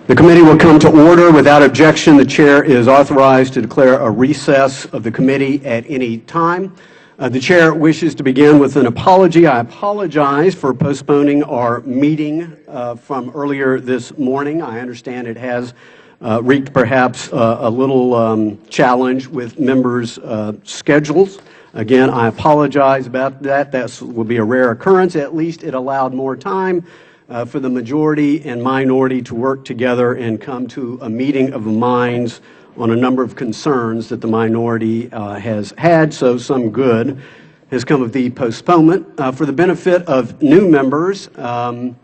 The committee will come to order. Without objection, the chair is authorized to declare a recess of the committee at any time. The chair wishes to begin with an apology. I apologize for postponing our meeting from earlier this morning. I understand it has wreaked perhaps a little challenge with members' schedules. Again, I apologize about that. That will be a rare occurrence. At least it allowed more time for the majority and minority to work together and come to a meeting of the minds on a number of concerns that the minority has had, so some good has come of the postponement. For the benefit of new members, don't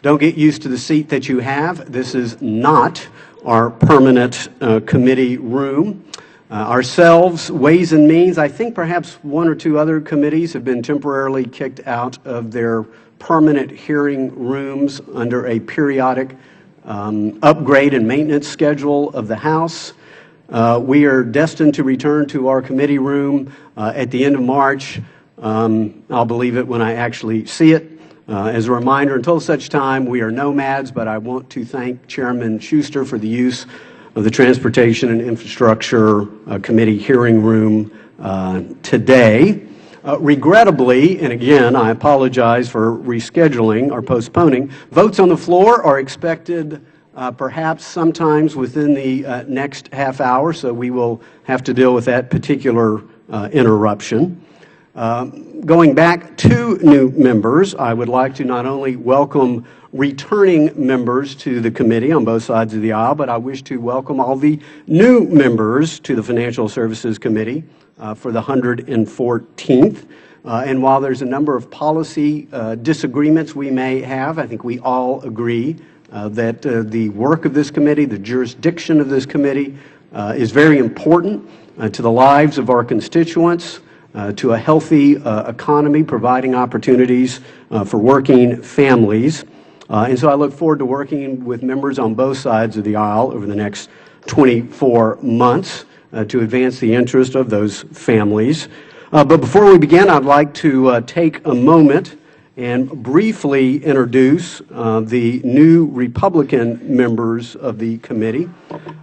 get used to the seat that you have. This is not our permanent committee room. Ourselves, Ways and Means, I think perhaps one or two other committees have been temporarily kicked out of their permanent hearing rooms under a periodic upgrade and maintenance schedule of the House. We are destined to return to our committee room at the end of March. I'll believe it when I actually see it. As a reminder, until such time, we are nomads, but I want to thank Chairman Schuster for the use of the Transportation and Infrastructure Committee hearing room today. Regrettably, and again, I apologize for rescheduling or postponing, votes on the floor are expected perhaps sometimes within the next half hour, so we will have to deal with that particular interruption. Going back to new members, I would like to not only welcome returning members to the committee on both sides of the aisle, but I wish to welcome all the new members to the Financial Services Committee for the 114th. And while there's a number of policy disagreements we may have, I think we all agree that the work of this committee, the jurisdiction of this committee, is very important to the lives of our constituents, to a healthy economy, providing opportunities for working families. And so I look forward to working with members on both sides of the aisle over the next 24 months to advance the interest of those families. But before we begin, I'd like to take a moment and briefly introduce the new Republican members of the committee.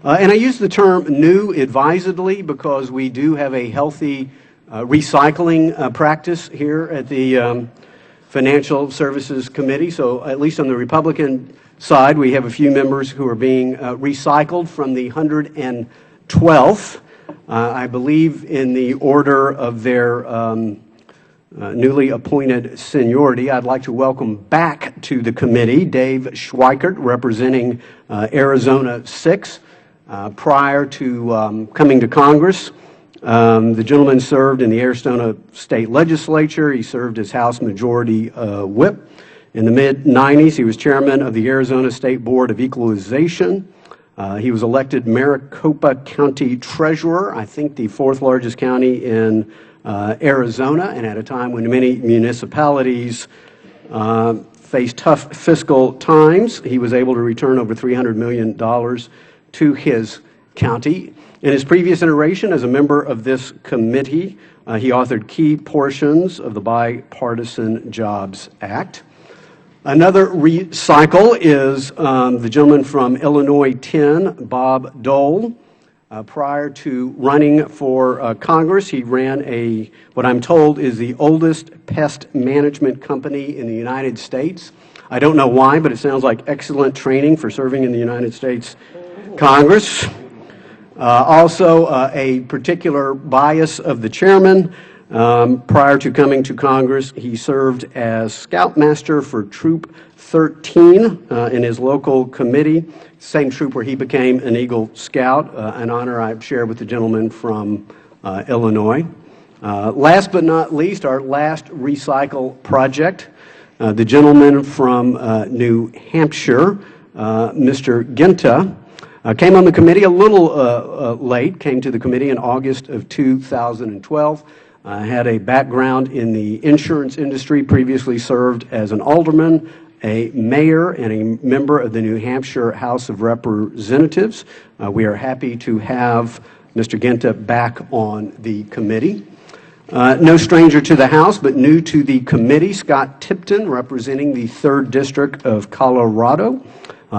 And I use the term new advisedly because we do have a healthy recycling practice here at the Financial Services Committee. So at least on the Republican side, we have a few members who are being recycled from the 112th, I believe in the order of their newly appointed seniority. I'd like to welcome back to the committee Dave Schweikert, representing Arizona 6. Prior to coming to Congress, the gentleman served in the Arizona State Legislature. He served as House Majority Whip. In the mid-90s, he was chairman of the Arizona State Board of Equalization. He was elected Maricopa County Treasurer, I think the fourth largest county in Arizona, and at a time when many municipalities faced tough fiscal times, he was able to return over $300 million to his county. In his previous iteration as a member of this committee, he authored key portions of the Bipartisan Jobs Act. Another recycle is the gentleman from Illinois 10, Bob Dole. Prior to running for Congress, he ran what I'm told is the oldest pest management company in the United States. I don't know why, but it sounds like excellent training for serving in the United States Congress. Also, a particular bias of the chairman. Prior to coming to Congress, he served as Scoutmaster for Troop 13 in his local committee, same troop where he became an Eagle Scout, an honor I share with the gentleman from Illinois. Last but not least, our last recycle project, the gentleman from New Hampshire, Mr. Ginta, came on the committee a little late, came to the committee in August of 2012. Had a background in the insurance industry, previously served as an alderman, a mayor, and a member of the New Hampshire House of Representatives. We are happy to have Mr. Ginta back on the committee. No stranger to the House, but new to the committee, Scott Tipton, representing the 3rd District of Colorado.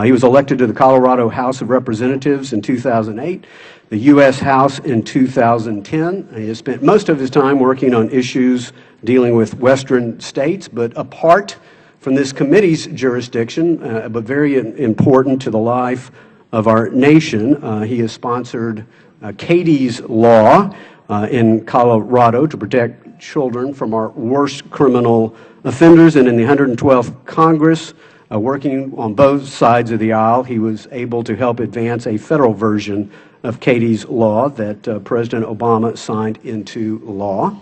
He was elected to the Colorado House of Representatives in 2008, the U.S. House in 2010. He has spent most of his time working on issues dealing with Western states, but apart from this committee's jurisdiction, but very important to the life of our nation, he has sponsored Katie's Law in Colorado to protect children from our worst criminal offenders, and in the 112th Congress, working on both sides of the aisle, he was able to help advance a federal version of Katie's Law that President Obama signed into law.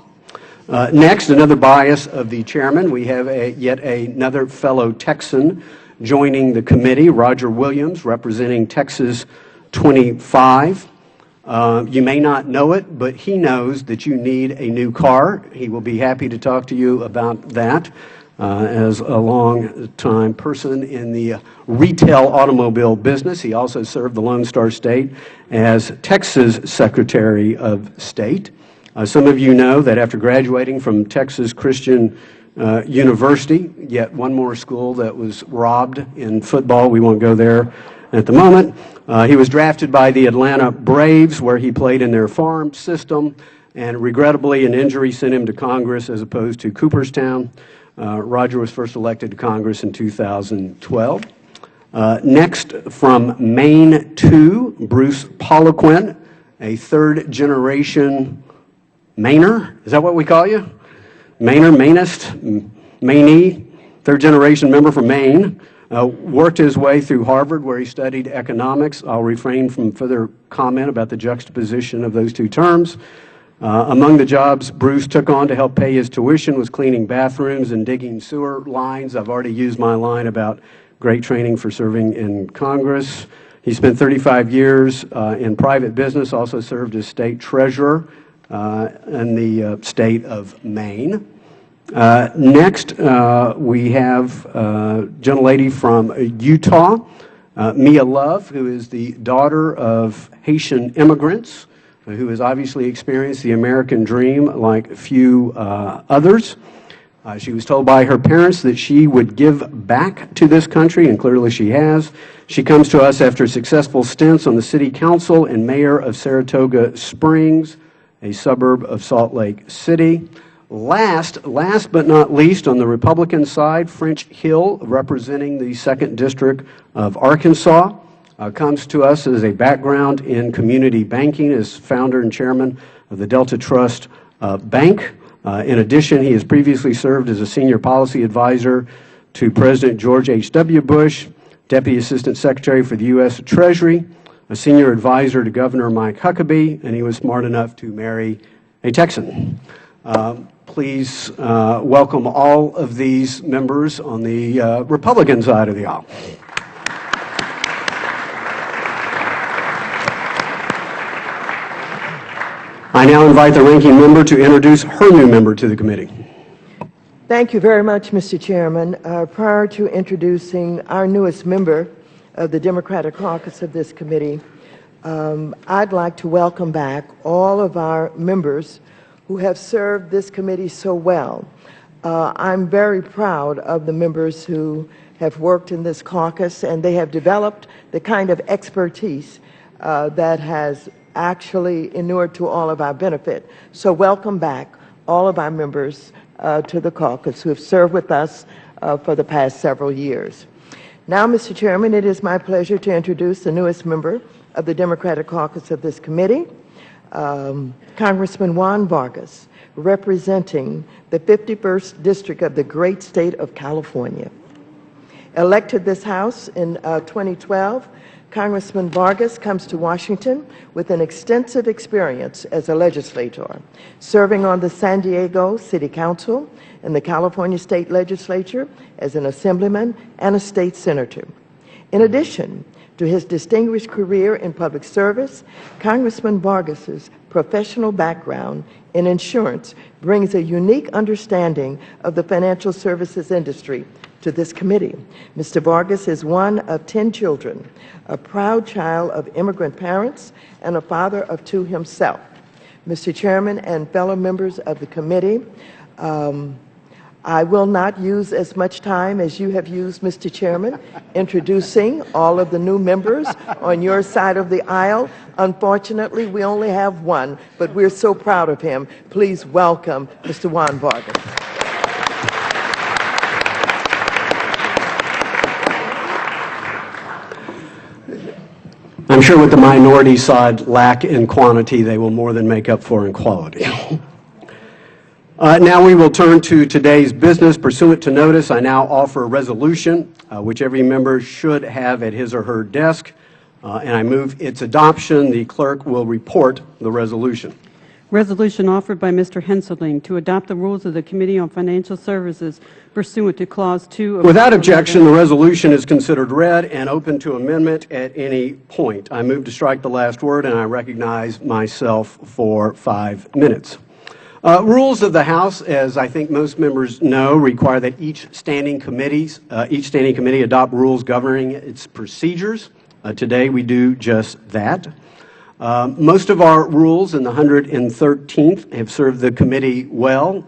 Next, another bias of the chairman, we have yet another fellow Texan joining the committee, Roger Williams, representing Texas 25. You may not know it, but he knows that you need a new car. He will be happy to talk to you about that. As a long-time person in the retail automobile business, he also served the Lone Star State as Texas Secretary of State. Some of you know that after graduating from Texas Christian University, yet one more school that was robbed in football, we won't go there at the moment, he was drafted by the Atlanta Braves, where he played in their farm system, and regrettably an injury sent him to Congress as opposed to Cooperstown. Roger was first elected to Congress in 2012. Next, from Maine 2, Bruce Poliquin, a third-generation Mainer. Is that what we call you? Mainer, Mainist, Mainee, third-generation member from Maine. Worked his way through Harvard, where he studied economics. I'll refrain from further comment about the juxtaposition of those two terms. Among the jobs Bruce took on to help pay his tuition was cleaning bathrooms and digging sewer lines. I've already used my line about great training for serving in Congress. He spent 35 years in private business, also served as state treasurer in the state of Maine. Next, we have a gentlelady from Utah, Mia Love, who is the daughter of Haitian immigrants, who has obviously experienced the American dream like few others. She was told by her parents that she would give back to this country, and clearly she has. She comes to us after successful stints on the city council and mayor of Saratoga Springs, a suburb of Salt Lake City. Last but not least, on the Republican side, French Hill, representing the 2nd District of Arkansas, comes to us as a background in community banking as founder and chairman of the Delta Trust Bank. In addition, he has previously served as a senior policy advisor to President George H.W. Bush, Deputy Assistant Secretary for the U.S. Treasury, a senior advisor to Governor Mike Huckabee, and he was smart enough to marry a Texan. Please welcome all of these members on the Republican side of the aisle. I now invite the ranking member to introduce her new member to the committee. Thank you very much, Mr. Chairman. Prior to introducing our newest member of the Democratic Caucus of this committee, I'd like to welcome back all of our members who have served this committee so well. I'm very proud of the members who have worked in this caucus, and they have developed the kind of expertise that has actually inured to all of our benefit. So welcome back all of our members to the caucus who have served with us for the past several years. Now, Mr. Chairman, it is my pleasure to introduce the newest member of the Democratic Caucus of this committee, Congressman Juan Vargas, representing the 51st District of the great state of California. Elected this House in 2012, Congressman Vargas comes to Washington with an extensive experience as a legislator, serving on the San Diego City Council and the California State Legislature as an assemblyman and a state senator. In addition to his distinguished career in public service, Congressman Vargas's professional background in insurance brings a unique understanding of the financial services industry to this committee. Mr. Vargas is one of 10 children, a proud child of immigrant parents, and a father of 2 himself. Mr. Chairman and fellow members of the committee, I will not use as much time as you have used, Mr. Chairman, introducing all of the new members on your side of the aisle. Unfortunately, we only have one, but we're so proud of him. Please welcome Mr. Juan Vargas. I'm sure with the minority side lack in quantity, they will more than make up for in quality. Now we will turn to today's business. Pursuant to notice, I now offer a resolution, which every member should have at his or her desk, and I move its adoption. The clerk will report the resolution. Resolution offered by Mr. Henseling to adopt the rules of the Committee on Financial Services pursuant to Clause 2 of... Without objection, the resolution is considered read and open to amendment at any point. I move to strike the last word, and I recognize myself for 5 minutes. Rules of the House, as I think most members know, require that each standing committee adopt rules governing its procedures. Today we do just that. Most of our rules in the 113th have served the committee well.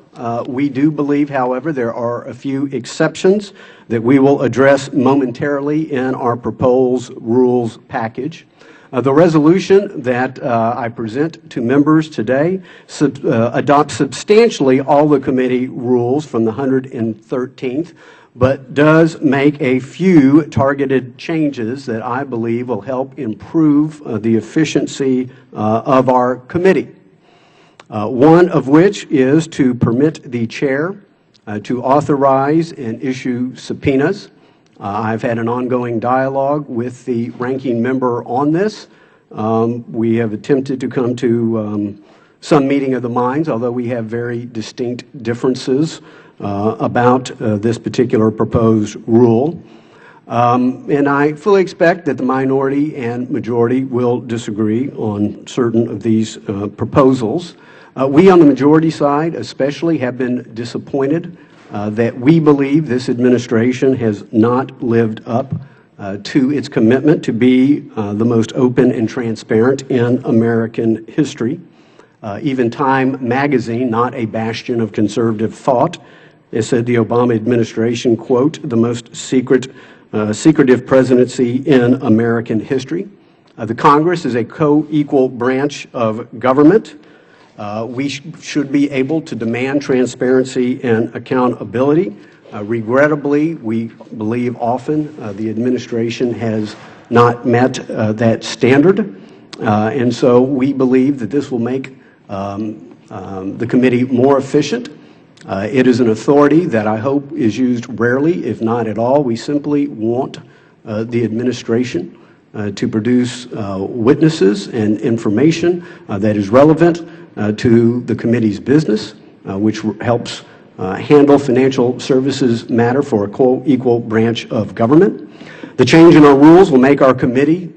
We do believe, however, there are a few exceptions that we will address momentarily in our proposed rules package. The resolution that I present to members today adopts substantially all the committee rules from the 113th, but does make a few targeted changes that I believe will help improve the efficiency of our committee. One of which is to permit the chair to authorize and issue subpoenas. I've had an ongoing dialogue with the ranking member on this. We have attempted to come to some meeting of the minds, although we have very distinct differences about this particular proposed rule. And I fully expect that the minority and majority will disagree on certain of these proposals. We on the majority side especially have been disappointed that we believe this administration has not lived up to its commitment to be the most open and transparent in American history. Even Time magazine, not a bastion of conservative thought, has said the Obama administration, quote, the most secretive presidency in American history. The Congress is a co-equal branch of government. We should be able to demand transparency and accountability. Regrettably, we believe often the administration has not met that standard. And so we believe that this will make the committee more efficient. It is an authority that I hope is used rarely, if not at all. We simply want the administration to produce witnesses and information that is relevant to the committee's business, which helps handle financial services matter for a co-equal branch of government. The change in our rules will make our committee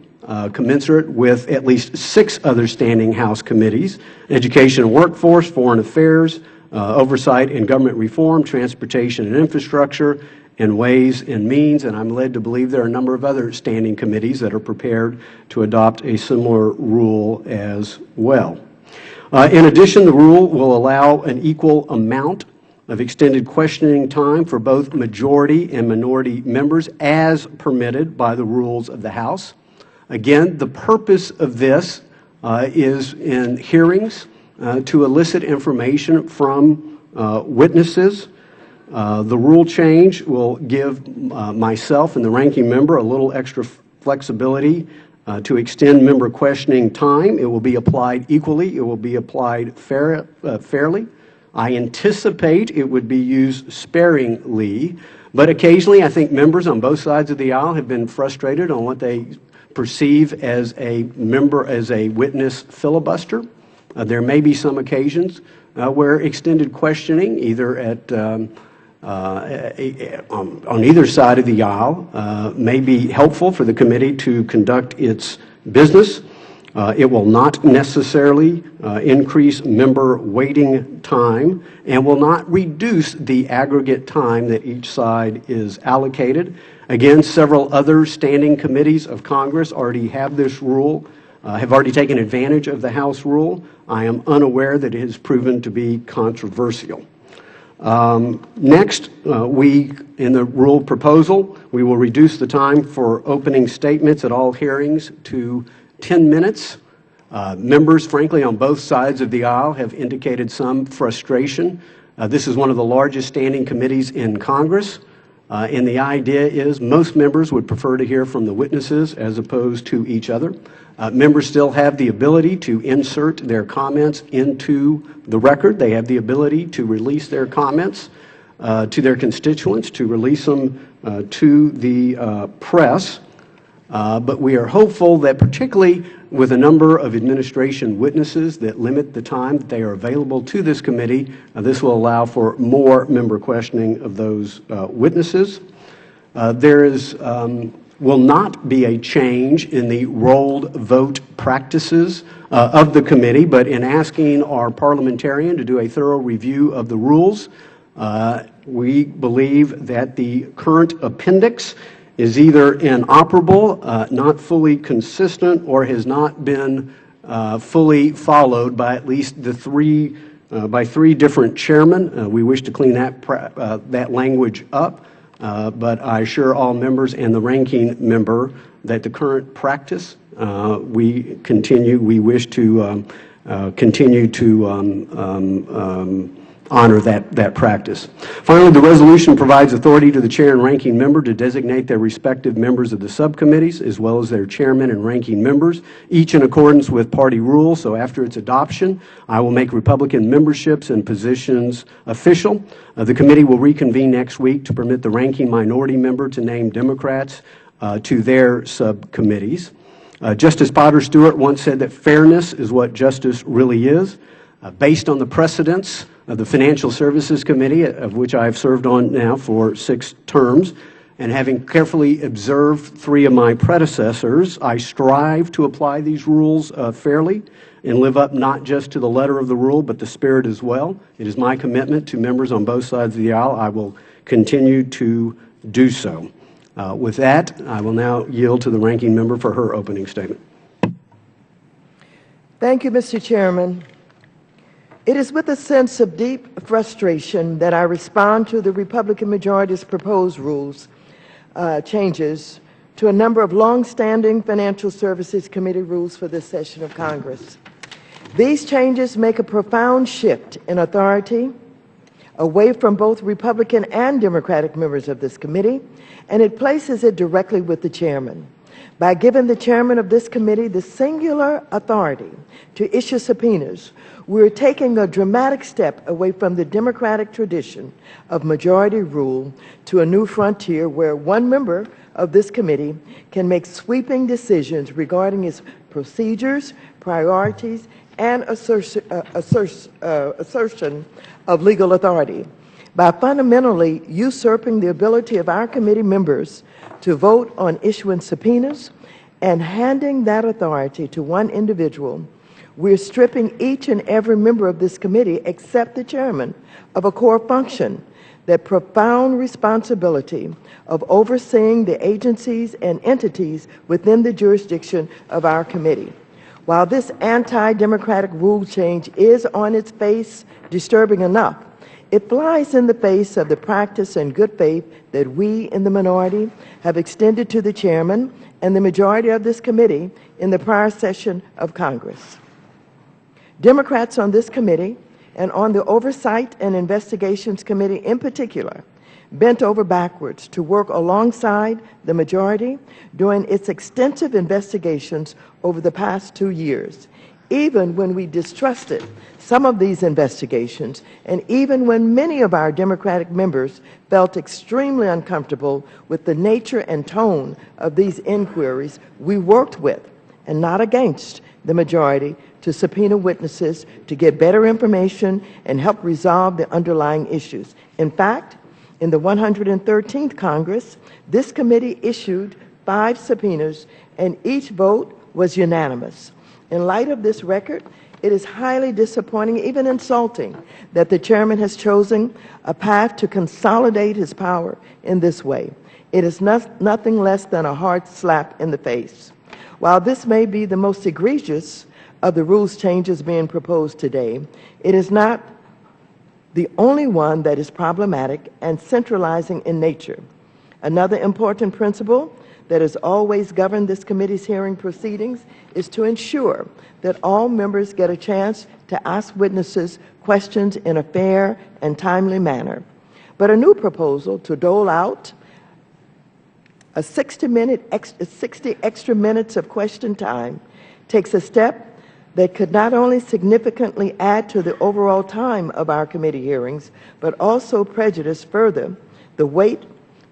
commensurate with at least 6 other standing House committees: Education and Workforce, Foreign Affairs, Oversight and Government Reform, Transportation and Infrastructure, and Ways and Means. And I'm led to believe there are a number of other standing committees that are prepared to adopt a similar rule as well. In addition, the rule will allow an equal amount of extended questioning time for both majority and minority members as permitted by the rules of the House. Again, the purpose of this is in hearings to elicit information from witnesses. The rule change will give myself and the ranking member a little extra flexibility to extend member questioning time. It will be applied equally. It will be applied fairly. I anticipate it would be used sparingly, but occasionally I think members on both sides of the aisle have been frustrated on what they perceive as a witness filibuster. There may be some occasions where extended questioning, either on either side of the aisle, may be helpful for the committee to conduct its business. It will not necessarily increase member waiting time and will not reduce the aggregate time that each side is allocated. Again, several other standing committees of Congress already have this rule, have already taken advantage of the House rule. I am unaware that it has proven to be controversial. Next, in the rule proposal, we will reduce the time for opening statements at all hearings to 10 minutes. Members, frankly, on both sides of the aisle have indicated some frustration. This is one of the largest standing committees in Congress, and the idea is most members would prefer to hear from the witnesses as opposed to each other. Members still have the ability to insert their comments into the record. They have the ability to release their comments to their constituents, to release them to the press. But we are hopeful that particularly with a number of administration witnesses that limit the time that they are available to this committee, this will allow for more member questioning of those witnesses. There will not be a change in the rolled vote practices of the committee, but in asking our parliamentarian to do a thorough review of the rules, we believe that the current appendix is either inoperable, not fully consistent, or has not been fully followed by at least by three different chairmen. We wish to clean that language up, but I assure all members and the ranking member that the current practice we wish to continue to honor that practice. Finally, the resolution provides authority to the chair and ranking member to designate their respective members of the subcommittees, as well as their chairman and ranking members, each in accordance with party rules. So after its adoption, I will make Republican memberships and positions official. The committee will reconvene next week to permit the ranking minority member to name Democrats to their subcommittees. Justice Potter Stewart once said that fairness is what justice really is. Based on the precedents of the Financial Services Committee, of which I have served on now for 6 terms, and having carefully observed 3 of my predecessors, I strive to apply these rules fairly and live up not just to the letter of the rule, but the spirit as well. It is my commitment to members on both sides of the aisle. I will continue to do so. With that, I will now yield to the ranking member for her opening statement. Thank you, Mr. Chairman. It is with a sense of deep frustration that I respond to the Republican majority's proposed rules changes to a number of long-standing Financial Services Committee rules for this session of Congress. These changes make a profound shift in authority away from both Republican and Democratic members of this committee, and it places it directly with the chairman. By giving the chairman of this committee the singular authority to issue subpoenas, we're taking a dramatic step away from the democratic tradition of majority rule to a new frontier where one member of this committee can make sweeping decisions regarding its procedures, priorities, and assertion of legal authority. By fundamentally usurping the ability of our committee members to vote on issuing subpoenas and handing that authority to one individual, we're stripping each and every member of this committee, except the chairman, of a core function, that profound responsibility of overseeing the agencies and entities within the jurisdiction of our committee. While this anti-democratic rule change is on its face disturbing enough, it flies in the face of the practice and good faith that we in the minority have extended to the chairman and the majority of this committee in the prior session of Congress. Democrats on this committee and on the Oversight and Investigations Committee in particular bent over backwards to work alongside the majority during its extensive investigations over the past 2 years, even when we distrusted some of these investigations, and even when many of our Democratic members felt extremely uncomfortable with the nature and tone of these inquiries. We worked with, and not against, the majority to subpoena witnesses to get better information and help resolve the underlying issues. In fact, in the 113th Congress, this committee issued 5 subpoenas, and each vote was unanimous. In light of this record, it is highly disappointing, even insulting, that the chairman has chosen a path to consolidate his power in this way. It is nothing less than a hard slap in the face. While this may be the most egregious of the rules changes being proposed today, it is not the only one that is problematic and centralizing in nature. Another important principle that has always governed this committee's hearing proceedings is to ensure that all members get a chance to ask witnesses questions in a fair and timely manner. But a new proposal to dole out a 60 extra minutes of question time takes a step that could not only significantly add to the overall time of our committee hearings, but also prejudice further the wait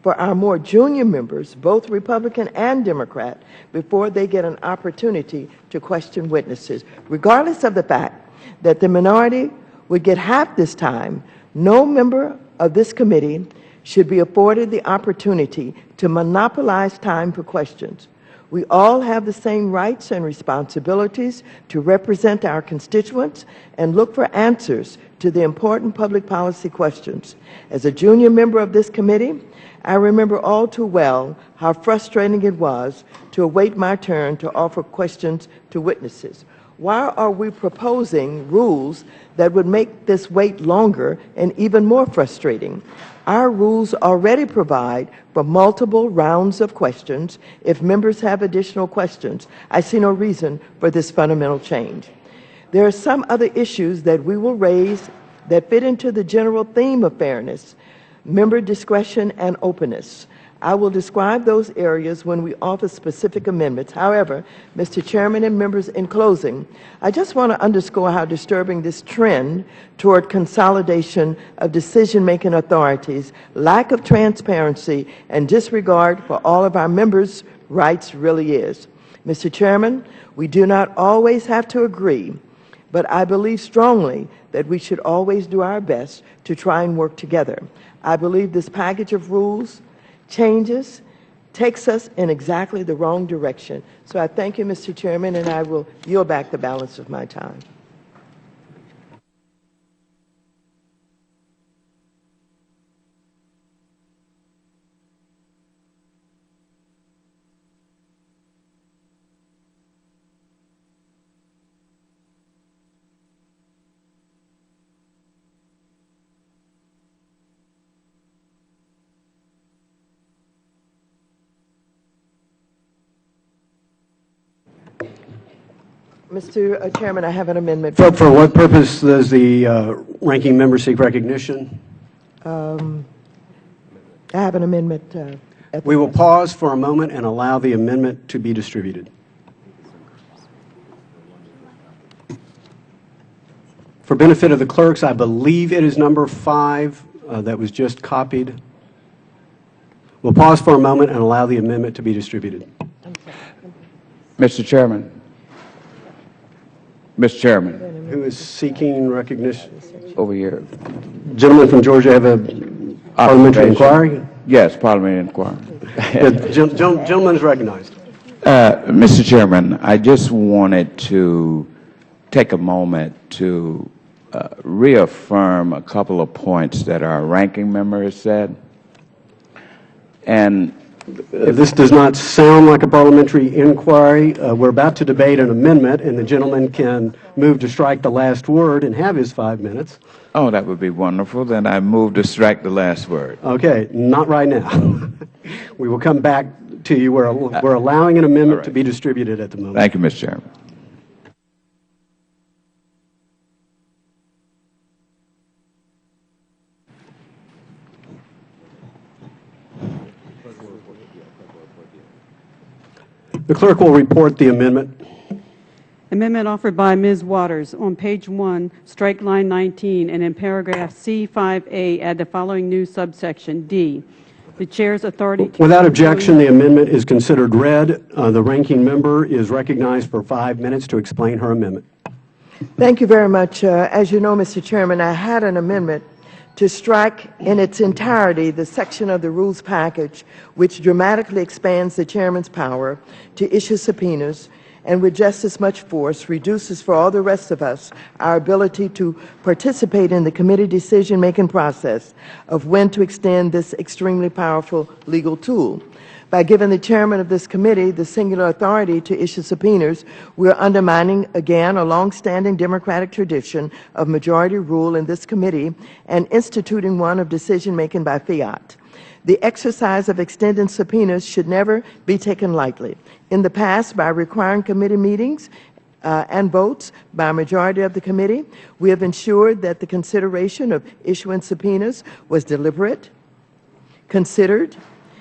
for our more junior members, both Republican and Democrat, before they get an opportunity to question witnesses. Regardless of the fact that the minority would get half this time, no member of this committee should be afforded the opportunity to monopolize time for questions. We all have the same rights and responsibilities to represent our constituents and look for answers to the important public policy questions. As a junior member of this committee, I remember all too well how frustrating it was to await my turn to offer questions to witnesses. Why are we proposing rules that would make this wait longer and even more frustrating? Our rules already provide for multiple rounds of questions if members have additional questions. I see no reason for this fundamental change. There are some other issues that we will raise that fit into the general theme of fairness, member discretion, and openness. I will describe those areas when we offer specific amendments. However, Mr. Chairman and members, in closing, I just want to underscore how disturbing this trend toward consolidation of decision-making authorities, lack of transparency, and disregard for all of our members' rights really is. Mr. Chairman, we do not always have to agree, but I believe strongly that we should always do our best to try and work together. I believe this package of rules changes takes us in exactly the wrong direction. So I thank you, Mr. Chairman, and I will yield back the balance of my time. Mr. Chairman, I have an amendment. For what purpose does the ranking member seek recognition? I have an amendment. We will pause for a moment and allow the amendment to be distributed. For benefit of the clerks, I believe it is number 5 that was just copied. We'll pause for a moment and allow the amendment to be distributed. Mr. Chairman. Mr. Chairman. Who is seeking recognition? Over here. Gentleman from Georgia have a parliamentary inquiry? Yes, parliamentary inquiry. Gentleman is recognized. Mr. Chairman, I just wanted to take a moment to reaffirm a couple of points that our ranking member has said. And if this does not sound like a parliamentary inquiry, we're about to debate an amendment, and the gentleman can move to strike the last word and have his 5 minutes. Oh, that would be wonderful. Then I move to strike the last word. Okay, not right now. We will come back to you. We're allowing an amendment to be distributed at the moment. Thank you, Mr. Chairman. The clerk will report the amendment. Amendment offered by Ms. Waters. On page 1, strike line 19, and in paragraph C5A, add the following new subsection D. The chair's authority to... Without objection, the amendment is considered read. The ranking member is recognized for 5 minutes to explain her amendment. Thank you very much. As you know, Mr. Chairman, I had an amendment to strike in its entirety the section of the rules package which dramatically expands the chairman's power to issue subpoenas and with just as much force reduces for all the rest of us our ability to participate in the committee decision-making process of when to extend this extremely powerful legal tool. By giving the chairman of this committee the singular authority to issue subpoenas, we are undermining, again, a longstanding democratic tradition of majority rule in this committee and instituting one of decision-making by fiat. The exercise of extended subpoenas should never be taken lightly. In the past, by requiring committee meetings and votes by a majority of the committee, we have ensured that the consideration of issuing subpoenas was deliberate, considered,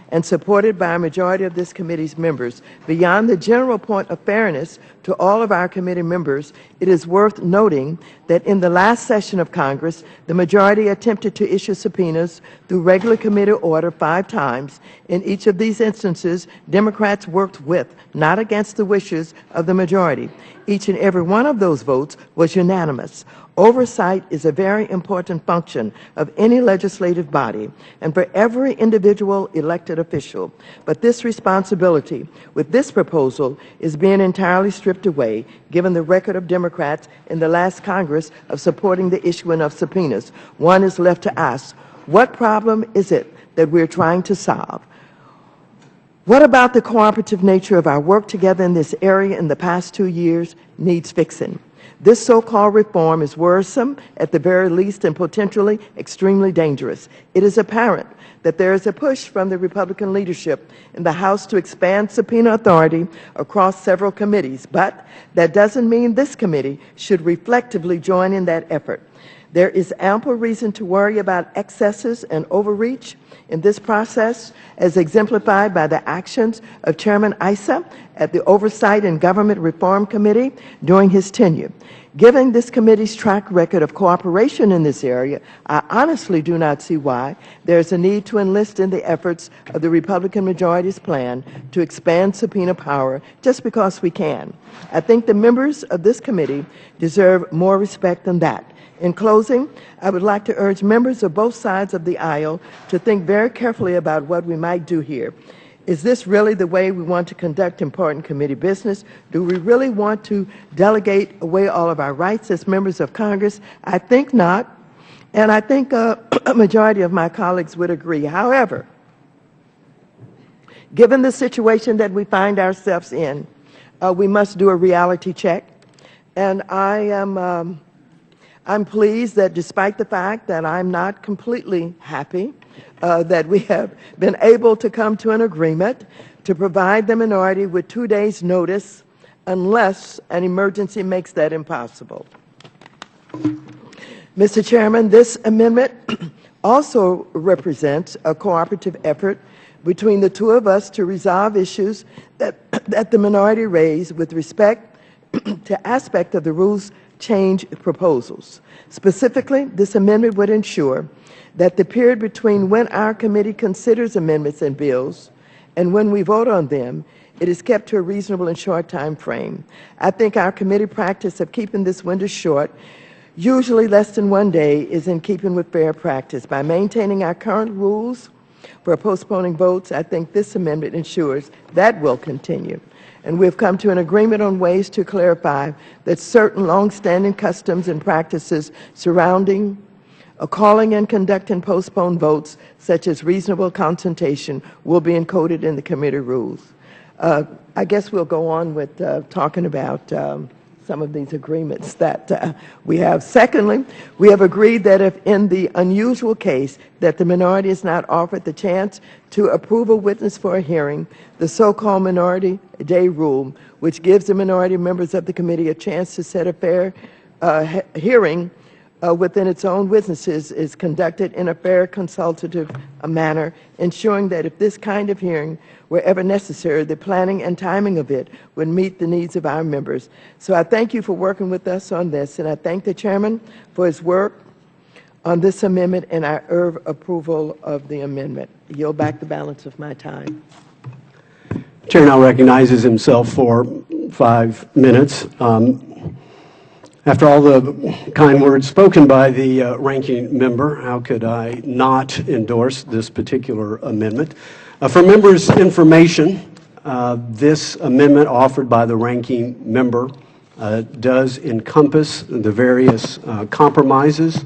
and supported by a majority of this committee's members. Beyond the general point of fairness to all of our committee members, it is worth noting that in the last session of Congress, the majority attempted to issue subpoenas through regular committee order 5 times. In each of these instances, Democrats worked with, not against the wishes of the majority. Each and every one of those votes was unanimous. Oversight is a very important function of any legislative body and for every individual elected official. But this responsibility with this proposal is being entirely stripped away, given the record of Democrats in the last Congress of supporting the issuing of subpoenas. One is left to ask, what problem is it that we're trying to solve? What about the cooperative nature of our work together in this area in the past 2 years needs fixing? This so-called reform is worrisome at the very least and potentially extremely dangerous. It is apparent that there is a push from the Republican leadership in the House to expand subpoena authority across several committees, but that doesn't mean this committee should reflectively join in that effort. There is ample reason to worry about excesses and overreach in this process, as exemplified by the actions of Chairman Issa at the Oversight and Government Reform Committee during his tenure. Given this committee's track record of cooperation in this area, I honestly do not see why there is a need to enlist in the efforts of the Republican majority's plan to expand subpoena power just because we can. I think the members of this committee deserve more respect than that. In closing, I would like to urge members of both sides of the aisle to think very carefully about what we might do here. Is this really the way we want to conduct important committee business? Do we really want to delegate away all of our rights as members of Congress? I think not, and I think a majority of my colleagues would agree. However, given the situation that we find ourselves in, we must do a reality check, and I'm pleased that despite the fact that I'm not completely happy, that we have been able to come to an agreement to provide the minority with 2 days' notice unless an emergency makes that impossible. Mr. Chairman, this amendment also represents a cooperative effort between the two of us to resolve issues that the minority raised with respect to aspect of the rules change proposals. Specifically, this amendment would ensure that the period between when our committee considers amendments and bills and when we vote on them, it is kept to a reasonable and short time frame. I think our committee practice of keeping this window short, usually less than 1 day, is in keeping with fair practice. By maintaining our current rules for postponing votes, I think this amendment ensures that will continue. And we have come to an agreement on ways to clarify that certain longstanding customs and practices surrounding calling and conducting postponed votes, such as reasonable consultation, will be encoded in the committee rules. I guess we'll go on with talking about some of these agreements that we have. Secondly, we have agreed that if in the unusual case that the minority is not offered the chance to approve a witness for a hearing, the so-called minority day rule, which gives the minority members of the committee a chance to set a fair hearing within its own witnesses, is conducted in a fair consultative manner, ensuring that if this kind of hearing were ever necessary, the planning and timing of it would meet the needs of our members. So I thank you for working with us on this, and I thank the Chairman for his work on this amendment, and I urge approval of the amendment. I yield back the balance of my time. Chair now recognizes himself for 5 minutes. After all the kind words spoken by the ranking member, how could I not endorse this particular amendment? For members' information, this amendment offered by the ranking member does encompass the various compromises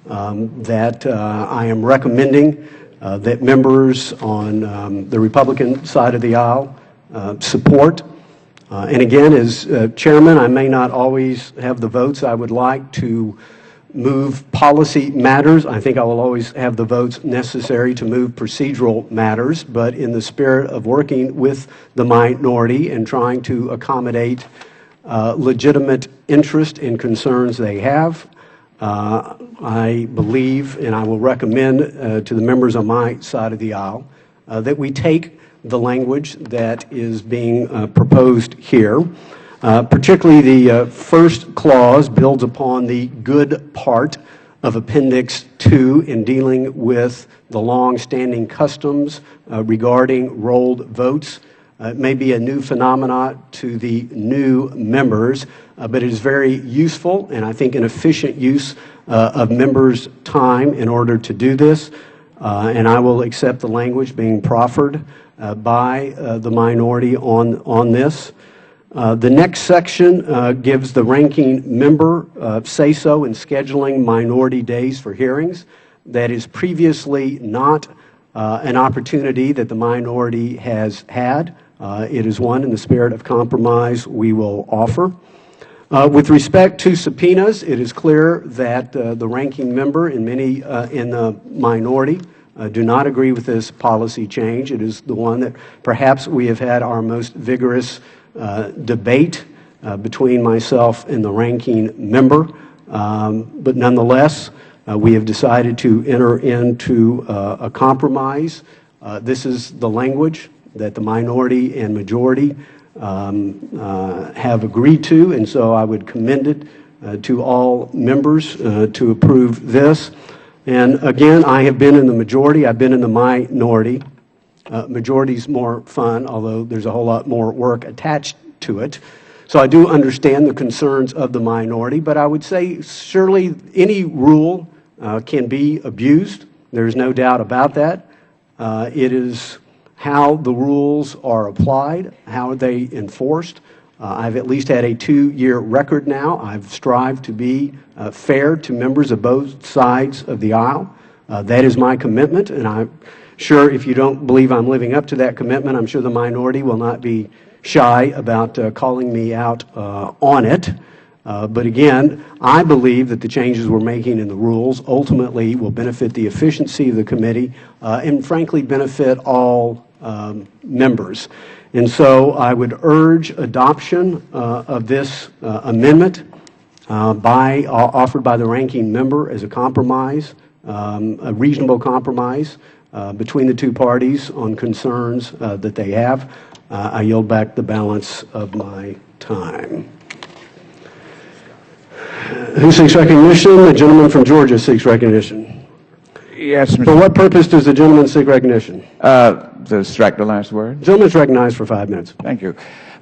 that I am recommending that members on the Republican side of the aisle support. And again, as chairman, I may not always have the votes I would like to move policy matters. I think I will always have the votes necessary to move procedural matters, but in the spirit of working with the minority and trying to accommodate legitimate interest and concerns they have, I believe, and I will recommend to the members on my side of the aisle, that we take the language that is being proposed here. Particularly the first clause builds upon the good part of Appendix 2 in dealing with the long-standing customs regarding rolled votes. It may be a new phenomenon to the new members, but it is very useful and I think an efficient use of members' time in order to do this. And I will accept the language being proffered by the minority on this. The next section gives the ranking member say-so in scheduling minority days for hearings. That is previously not an opportunity that the minority has had. It is one in the spirit of compromise we will offer. With respect to subpoenas, it is clear that the ranking member and many in the minority do not agree with this policy change. It is the one that perhaps we have had our most vigorous debate between myself and the ranking member, but nonetheless, we have decided to enter into a compromise. This is the language that the minority and majority have agreed to, and so I would commend it to all members to approve this. And again, I have been in the majority, I've been in the minority. Majority's more fun, although there's a whole lot more work attached to it. So I do understand the concerns of the minority, but I would say surely any rule can be abused. There's no doubt about that. It is how the rules are applied, how are they enforced. I've at least had a 2-year record now. I've strived to be fair to members of both sides of the aisle. That is my commitment, and I'm sure if you don't believe I'm living up to that commitment, I'm sure the minority will not be shy about calling me out on it. But again, I believe that the changes we're making in the rules ultimately will benefit the efficiency of the committee and frankly benefit all members. And so I would urge adoption of this amendment offered by the ranking member as a compromise, a reasonable compromise between the two parties on concerns that they have. I yield back the balance of my time. Who seeks recognition? The gentleman from Georgia seeks recognition. Yes, Mr. For what purpose does the gentleman seek recognition? To strike the last word? The gentleman is recognized for 5 minutes. Thank you.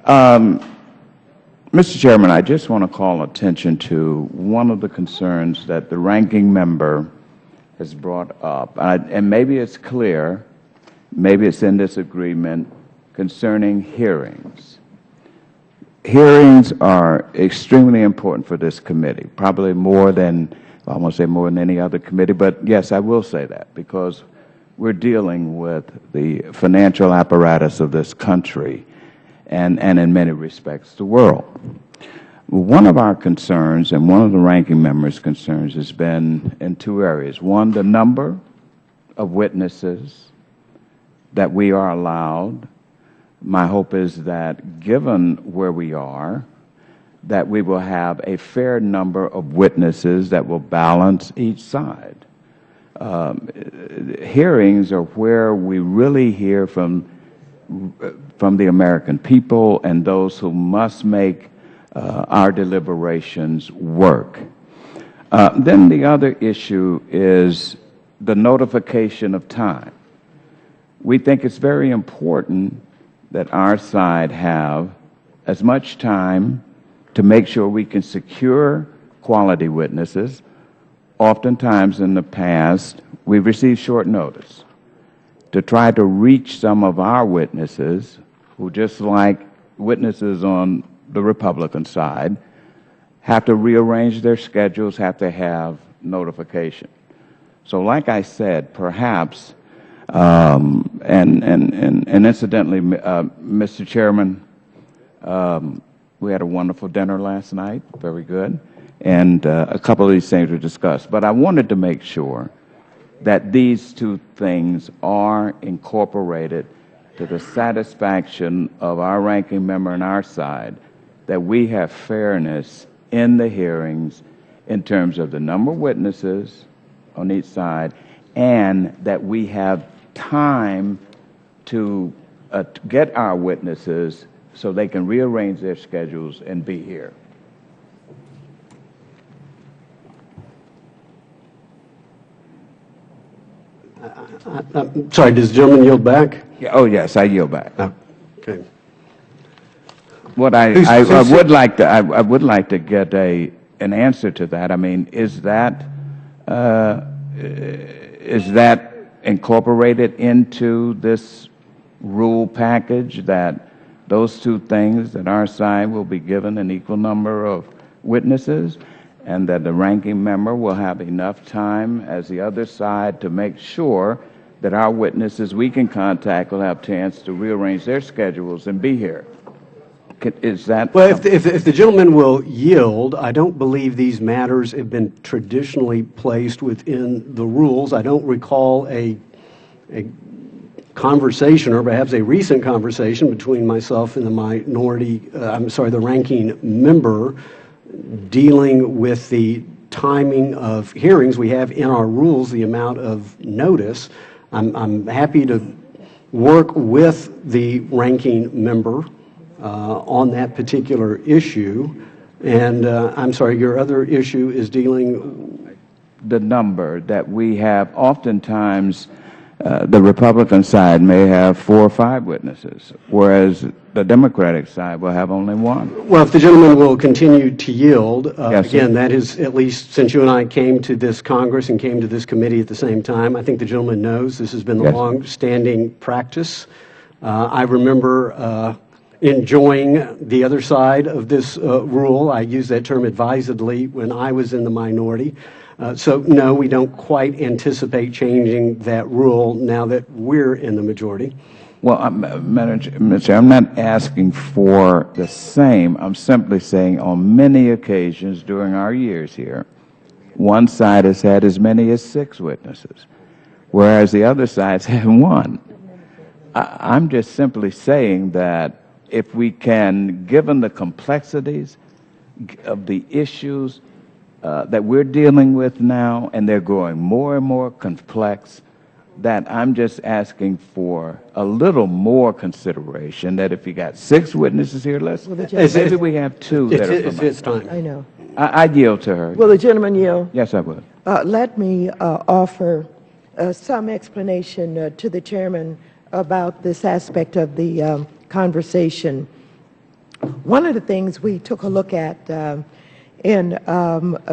Mr. Chairman, I just want to call attention to one of the concerns that the ranking member has brought up. And maybe it's clear, maybe it's in this agreement concerning hearings. Hearings are extremely important for this committee, probably more than, I won't say more than any other committee, but yes, I will say that because we're dealing with the financial apparatus of this country and in many respects the world. One of our concerns and one of the ranking members' concerns has been in 2 areas. One, the number of witnesses that we are allowed. My hope is that given where we are, that we will have a fair number of witnesses that will balance each side. Hearings are where we really hear from the American people and those who must make our deliberations work. Then the other issue is the notification of time. We think it's very important that our side have as much time to make sure we can secure quality witnesses. Oftentimes in the past, we've received short notice to try to reach some of our witnesses who, just like witnesses on the Republican side, have to rearrange their schedules, have to have notification. So like I said, perhaps And incidentally, Mr. Chairman, we had a wonderful dinner last night, very good, and a couple of these things were discussed. But I wanted to make sure that these two things are incorporated to the satisfaction of our ranking member on our side, that we have fairness in the hearings in terms of the number of witnesses on each side, and that we have time to get our witnesses so they can rearrange their schedules and be here. I'm sorry, does the gentleman yield back? Yeah, oh, yes, I yield back. Okay. What I would like to get an answer to that. I mean, is that incorporated into this rule package, that those two things, that our side will be given an equal number of witnesses, and that the ranking member will have enough time as the other side to make sure that our witnesses we can contact will have a chance to rearrange their schedules and be here? Is that? Well, if the gentleman will yield, I don't believe these matters have been traditionally placed within the rules. I don't recall a conversation, or perhaps a recent conversation, between myself and the the ranking member, dealing with the timing of hearings. We have in our rules the amount of notice. I'm happy to work with the ranking member on that particular issue. And I'm sorry, your other issue is dealing the number that we have. Oftentimes, the Republican side may have 4 or 5 witnesses, whereas the Democratic side will have only 1. Well, if the gentleman will continue to yield, Yes, again, sir. that is, at least since you and I came to this Congress and came to this committee at the same time, I think the gentleman knows this has been the Yes, sir. long-standing practice. I remember enjoying the other side of this rule. I use that term advisedly when I was in the minority. So, no, we don't quite anticipate changing that rule now that we're in the majority. Well, Mr. Chair, I'm not asking for the same. I'm simply saying on many occasions during our years here, one side has had as many as 6 witnesses, whereas the other side's had 1. I'm just simply saying that if we can, given the complexities of the issues that we're dealing with now, and they're growing more and more complex, that I'm just asking for a little more consideration, that if you got 6 witnesses here, maybe we have 2 that are from It's time. I know. I yield to her. Will the gentleman yield? Yes, I would. Let me offer some explanation to the chairman about this aspect of the conversation. One of the things we took a look at in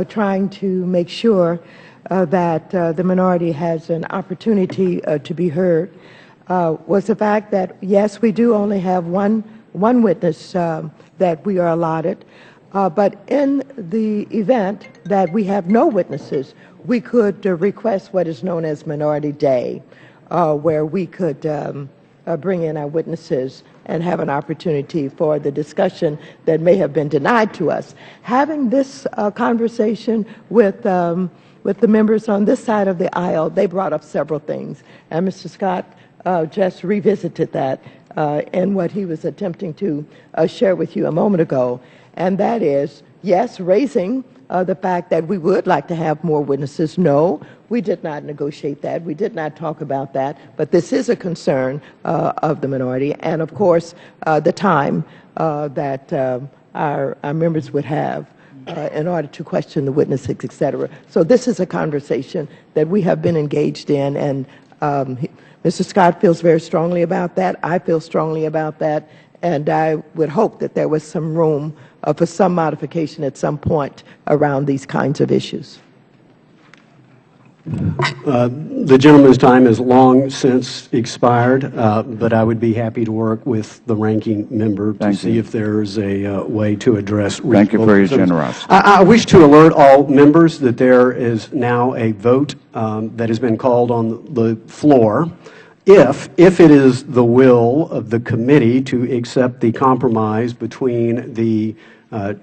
trying to make sure that the minority has an opportunity to be heard was the fact that, yes, we do only have one witness that we are allotted, but in the event that we have no witnesses, we could request what is known as Minority Day, where we could bring in our witnesses and have an opportunity for the discussion that may have been denied to us. Having this conversation with the members on this side of the aisle, they brought up several things, and Mr. Scott just revisited that in what he was attempting to share with you a moment ago, and that is, yes, raising the fact that we would like to have more witnesses. No, we did not negotiate that. We did not talk about that. But this is a concern of the minority, and of course, the time that our members would have in order to question the witnesses, et cetera. So this is a conversation that we have been engaged in, and Mr. Scott feels very strongly about that. I feel strongly about that, and I would hope that there was some room for some modification at some point around these kinds of issues. The gentleman's time has long since expired, but I would be happy to work with the ranking member to see if there's a way to address. Thank you for your generosity. I wish to alert all members that there is now a vote that has been called on the floor. if it is the will of the committee to accept the compromise between the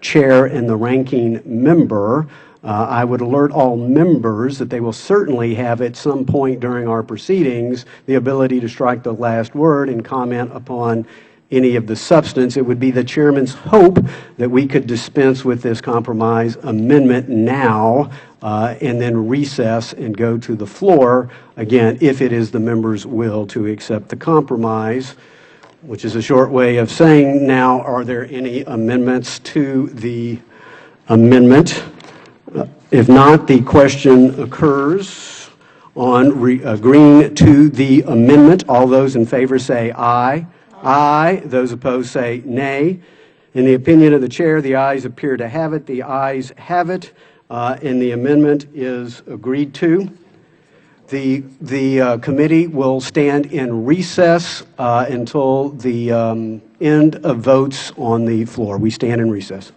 chair and the ranking member, I would alert all members that they will certainly have at some point during our proceedings the ability to strike the last word and comment upon any of the substance. It would be the chairman's hope that we could dispense with this compromise amendment now and then recess and go to the floor, again, if it is the member's will to accept the compromise, which is a short way of saying now, are there any amendments to the amendment? If not, the question occurs on agreeing to the amendment. All those in favor say aye. Aye. Those opposed say nay. In the opinion of the chair, the ayes appear to have it. The ayes have it, and the amendment is agreed to. The committee will stand in recess until the end of votes on the floor. We stand in recess.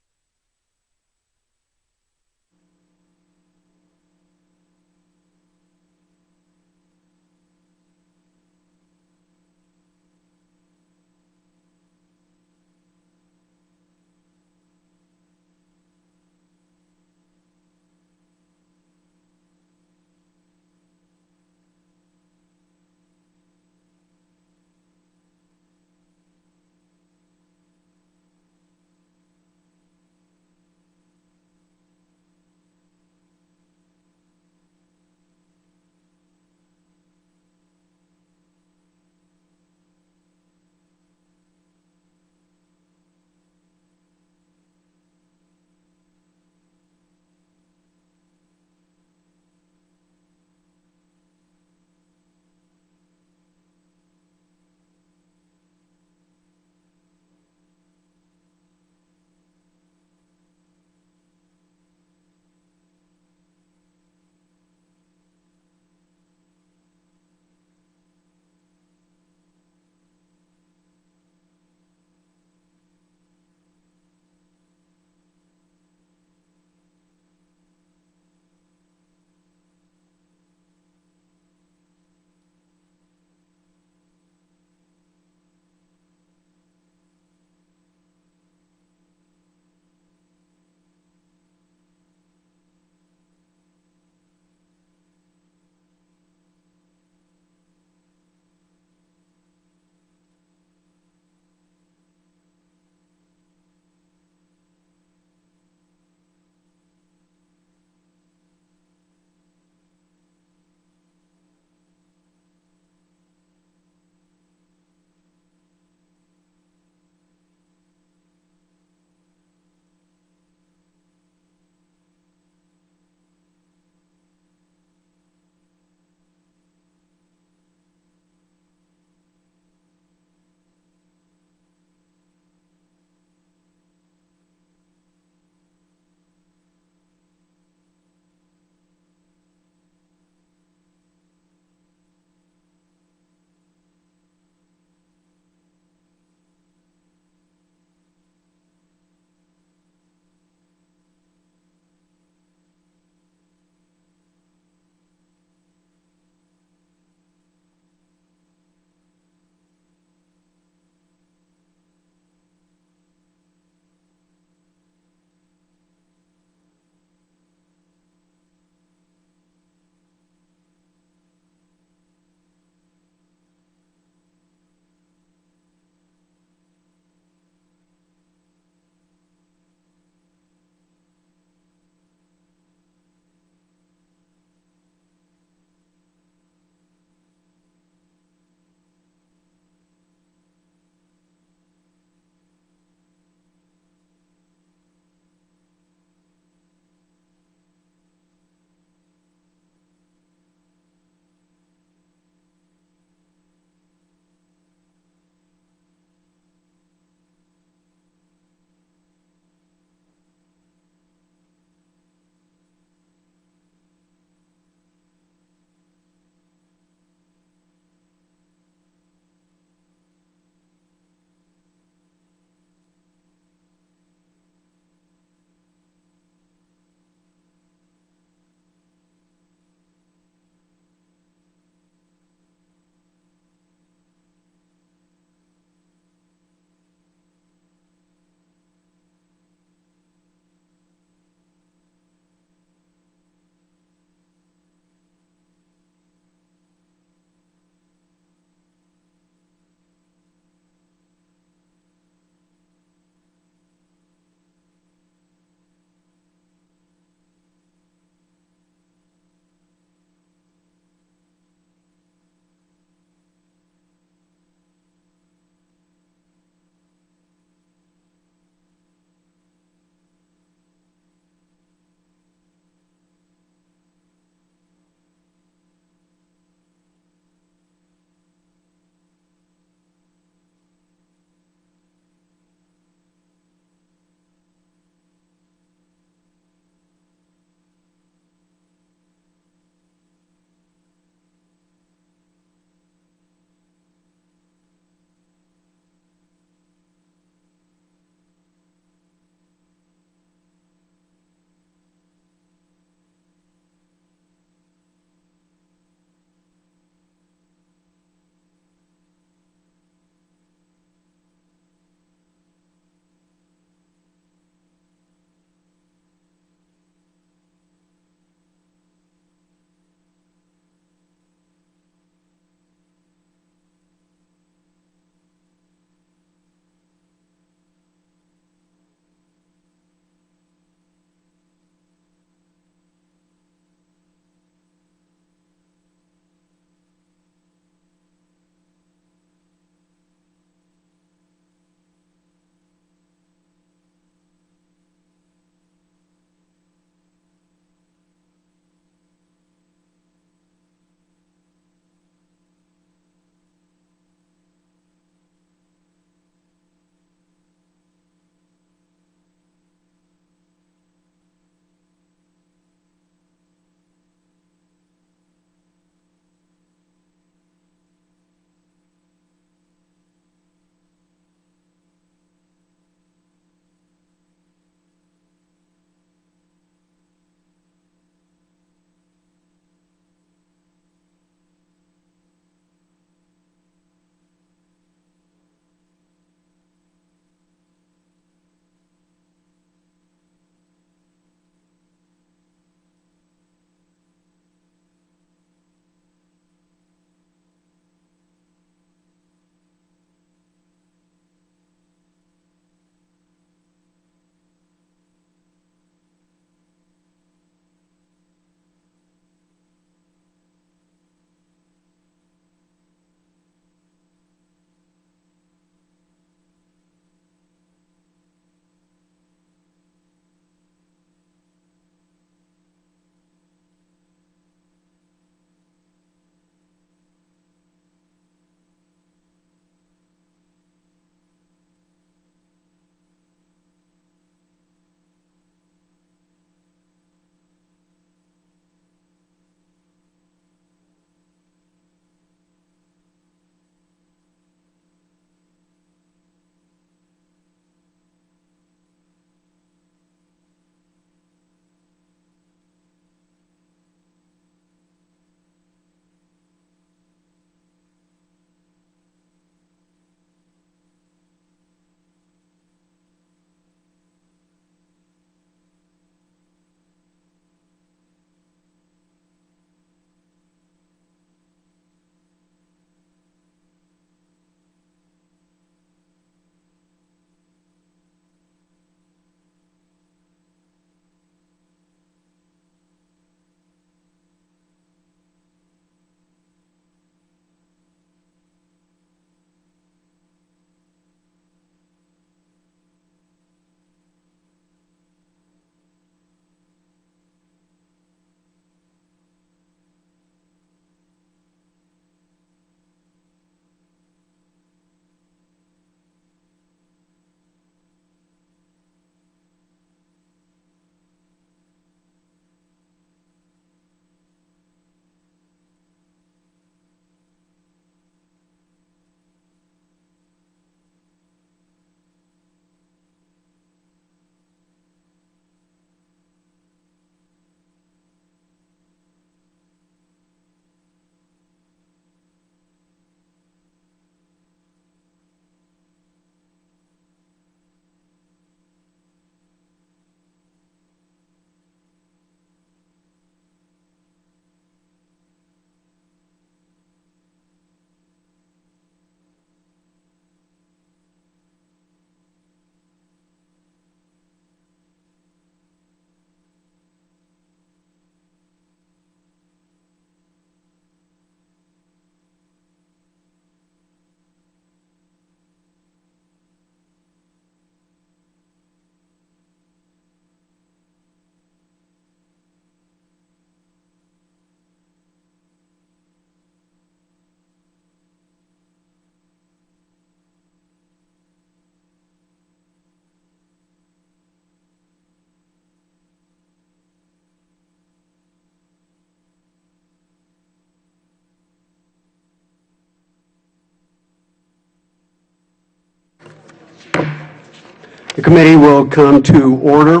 The committee will come to order.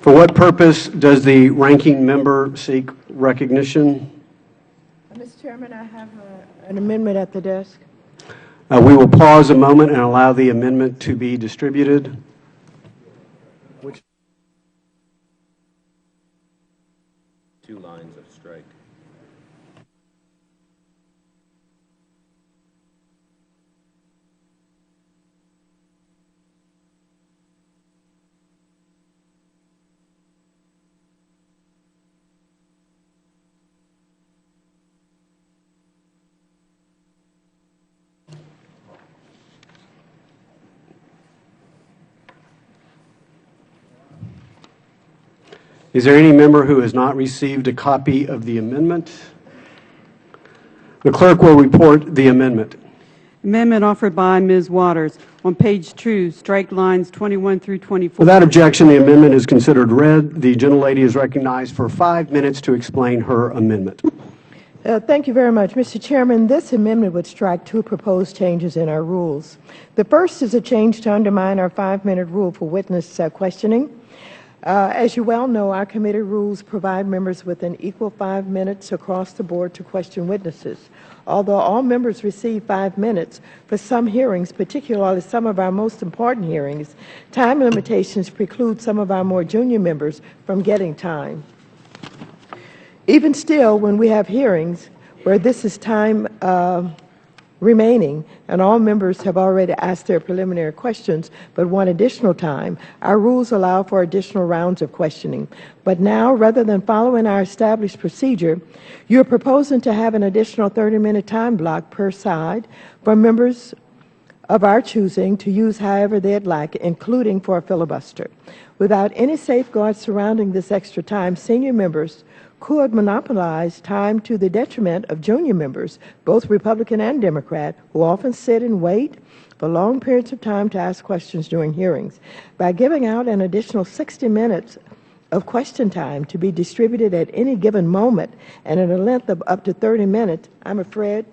For what purpose does the ranking member seek recognition? Mr. Chairman, I have an amendment at the desk. We will pause a moment and allow the amendment to be distributed. Two lines of strike. Is there any member who has not received a copy of the amendment? The clerk will report the amendment. Amendment offered by Ms. Waters. On page 2, strike lines 21 through 24. Without objection, the amendment is considered read. The gentlelady is recognized for 5 minutes to explain her amendment. Thank you very much. Mr. Chairman, this amendment would strike two proposed changes in our rules. The first is a change to undermine our 5-minute rule for witness questioning. As you well know, our committee rules provide members with an equal 5 minutes across the board to question witnesses. Although all members receive 5 minutes, for some hearings, particularly some of our most important hearings, time limitations preclude some of our more junior members from getting time. Even still, when we have hearings where this is time remaining and all members have already asked their preliminary questions but want additional time, our rules allow for additional rounds of questioning. But now, rather than following our established procedure, you are proposing to have an additional 30-minute time block per side for members of our choosing to use however they'd like, including for a filibuster. Without any safeguards surrounding this extra time, senior members could monopolize time to the detriment of junior members, both Republican and Democrat, who often sit and wait for long periods of time to ask questions during hearings. By giving out an additional 60 minutes of question time to be distributed at any given moment and at a length of up to 30 minutes, I'm afraid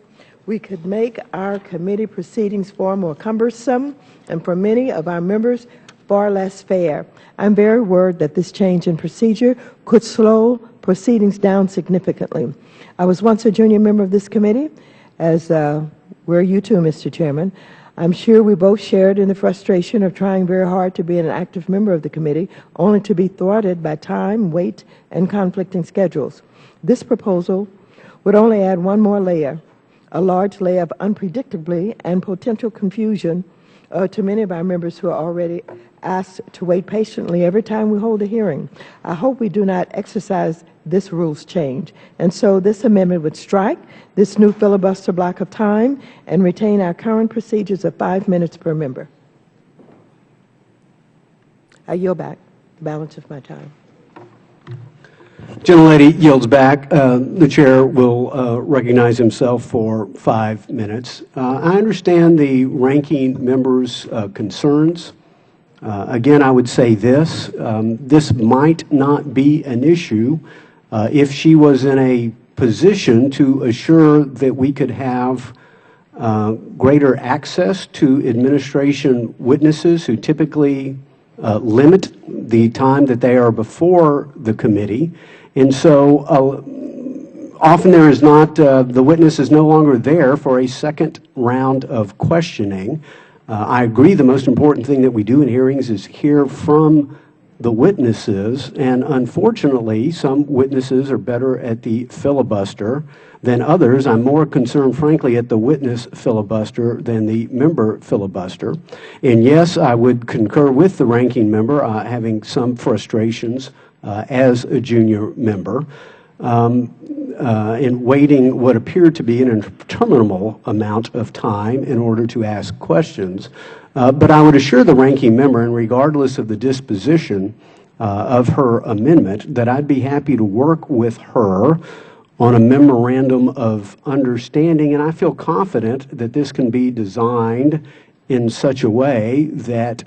we could make our committee proceedings far more cumbersome and for many of our members far less fair. I'm very worried that this change in procedure could slow proceedings down significantly. I was once a junior member of this committee, as were you too, Mr. Chairman. I'm sure we both shared in the frustration of trying very hard to be an active member of the committee, only to be thwarted by time, weight, and conflicting schedules. This proposal would only add one more layer, a large layer of unpredictably and potential confusion to many of our members who are already asked to wait patiently every time we hold a hearing. I hope we do not exercise this rules change. And so this amendment would strike this new filibuster block of time and retain our current procedures of 5 minutes per member. I yield back the balance of my time. Gentlelady yields back. The chair will recognize himself for 5 minutes. I understand the ranking member's concerns. Again, I would say this. This might not be an issue if she was in a position to assure that we could have greater access to administration witnesses who typically limit the time that they are before the committee. And so often there is not, the witness is no longer there for a second round of questioning. I agree the most important thing that we do in hearings is hear from the witnesses, and unfortunately, some witnesses are better at the filibuster than others. I'm more concerned, frankly, at the witness filibuster than the member filibuster. And yes, I would concur with the ranking member having some frustrations as a junior member in waiting what appeared to be an interminable amount of time in order to ask questions. But I would assure the ranking member, and regardless of the disposition of her amendment, that I'd be happy to work with her on a memorandum of understanding, and I feel confident that this can be designed in such a way that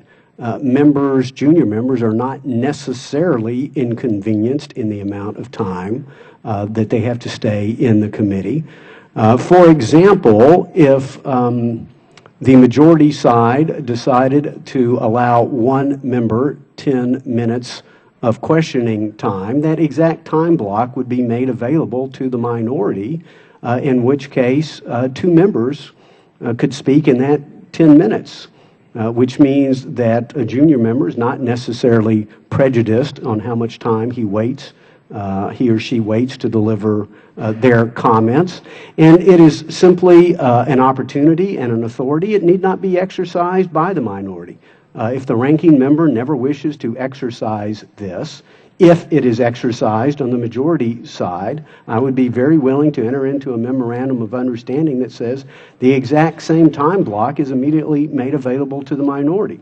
members, junior members, are not necessarily inconvenienced in the amount of time that they have to stay in the committee. For example, if The majority side decided to allow one member 10 minutes of questioning time. That exact time block would be made available to the minority, in which case 2 members could speak in that 10 minutes, which means that a junior member is not necessarily prejudiced on how much time he or she waits to deliver their comments. And it is simply an opportunity and an authority. It need not be exercised by the minority. If the ranking member never wishes to exercise this, if it is exercised on the majority side, I would be very willing to enter into a memorandum of understanding that says the exact same time block is immediately made available to the minority.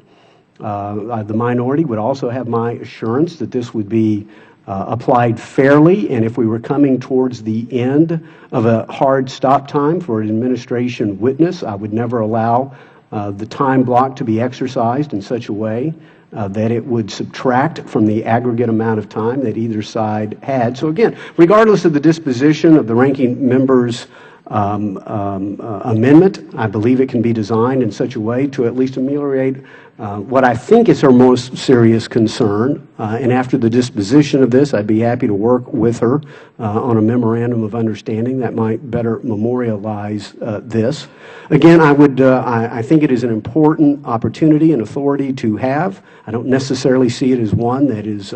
The minority would also have my assurance that this would be applied fairly, and if we were coming towards the end of a hard stop time for an administration witness, I would never allow the time block to be exercised in such a way that it would subtract from the aggregate amount of time that either side had. So again, regardless of the disposition of the ranking member's amendment, I believe it can be designed in such a way to at least ameliorate what I think is her most serious concern. And after the disposition of this, I'd be happy to work with her on a memorandum of understanding that might better memorialize this. Again, I think it is an important opportunity and authority to have. I don't necessarily see it as one that is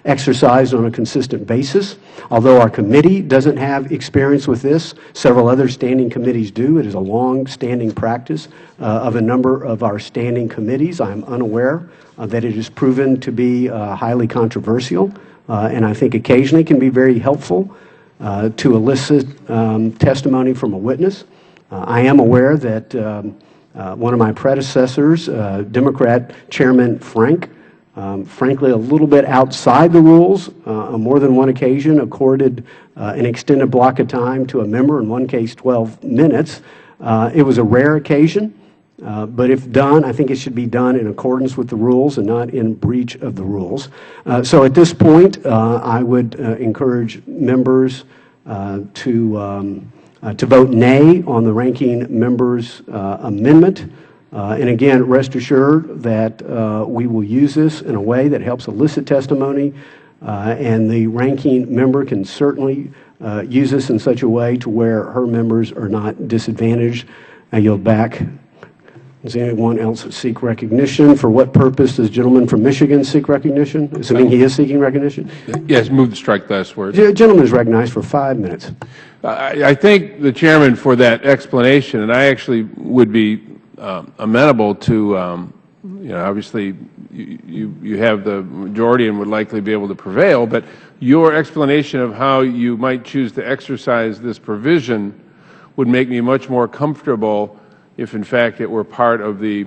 exercised on a consistent basis. Although our committee doesn't have experience with this, several other standing committees do. It is a long-standing practice of a number of our standing committees. I am unaware that it is proven to be highly controversial, and I think occasionally can be very helpful to elicit testimony from a witness. I am aware that one of my predecessors, Democrat Chairman Frank, frankly a little bit outside the rules, on more than one occasion accorded an extended block of time to a member, in one case 12 minutes. It was a rare occasion. But if done, I think it should be done in accordance with the rules and not in breach of the rules. So at this point, I would encourage members to vote nay on the ranking member's amendment. And again, rest assured that we will use this in a way that helps elicit testimony, and the ranking member can certainly use this in such a way to where her members are not disadvantaged. I yield back. Does anyone else seek recognition? For what purpose does the gentleman from Michigan seek recognition, assuming he is seeking recognition? Yes, move to strike last word. The gentleman is recognized for 5 minutes. I thank the chairman for that explanation, and I actually would be amenable to, obviously you have the majority and would likely be able to prevail, but your explanation of how you might choose to exercise this provision would make me much more comfortable if in fact it were part of the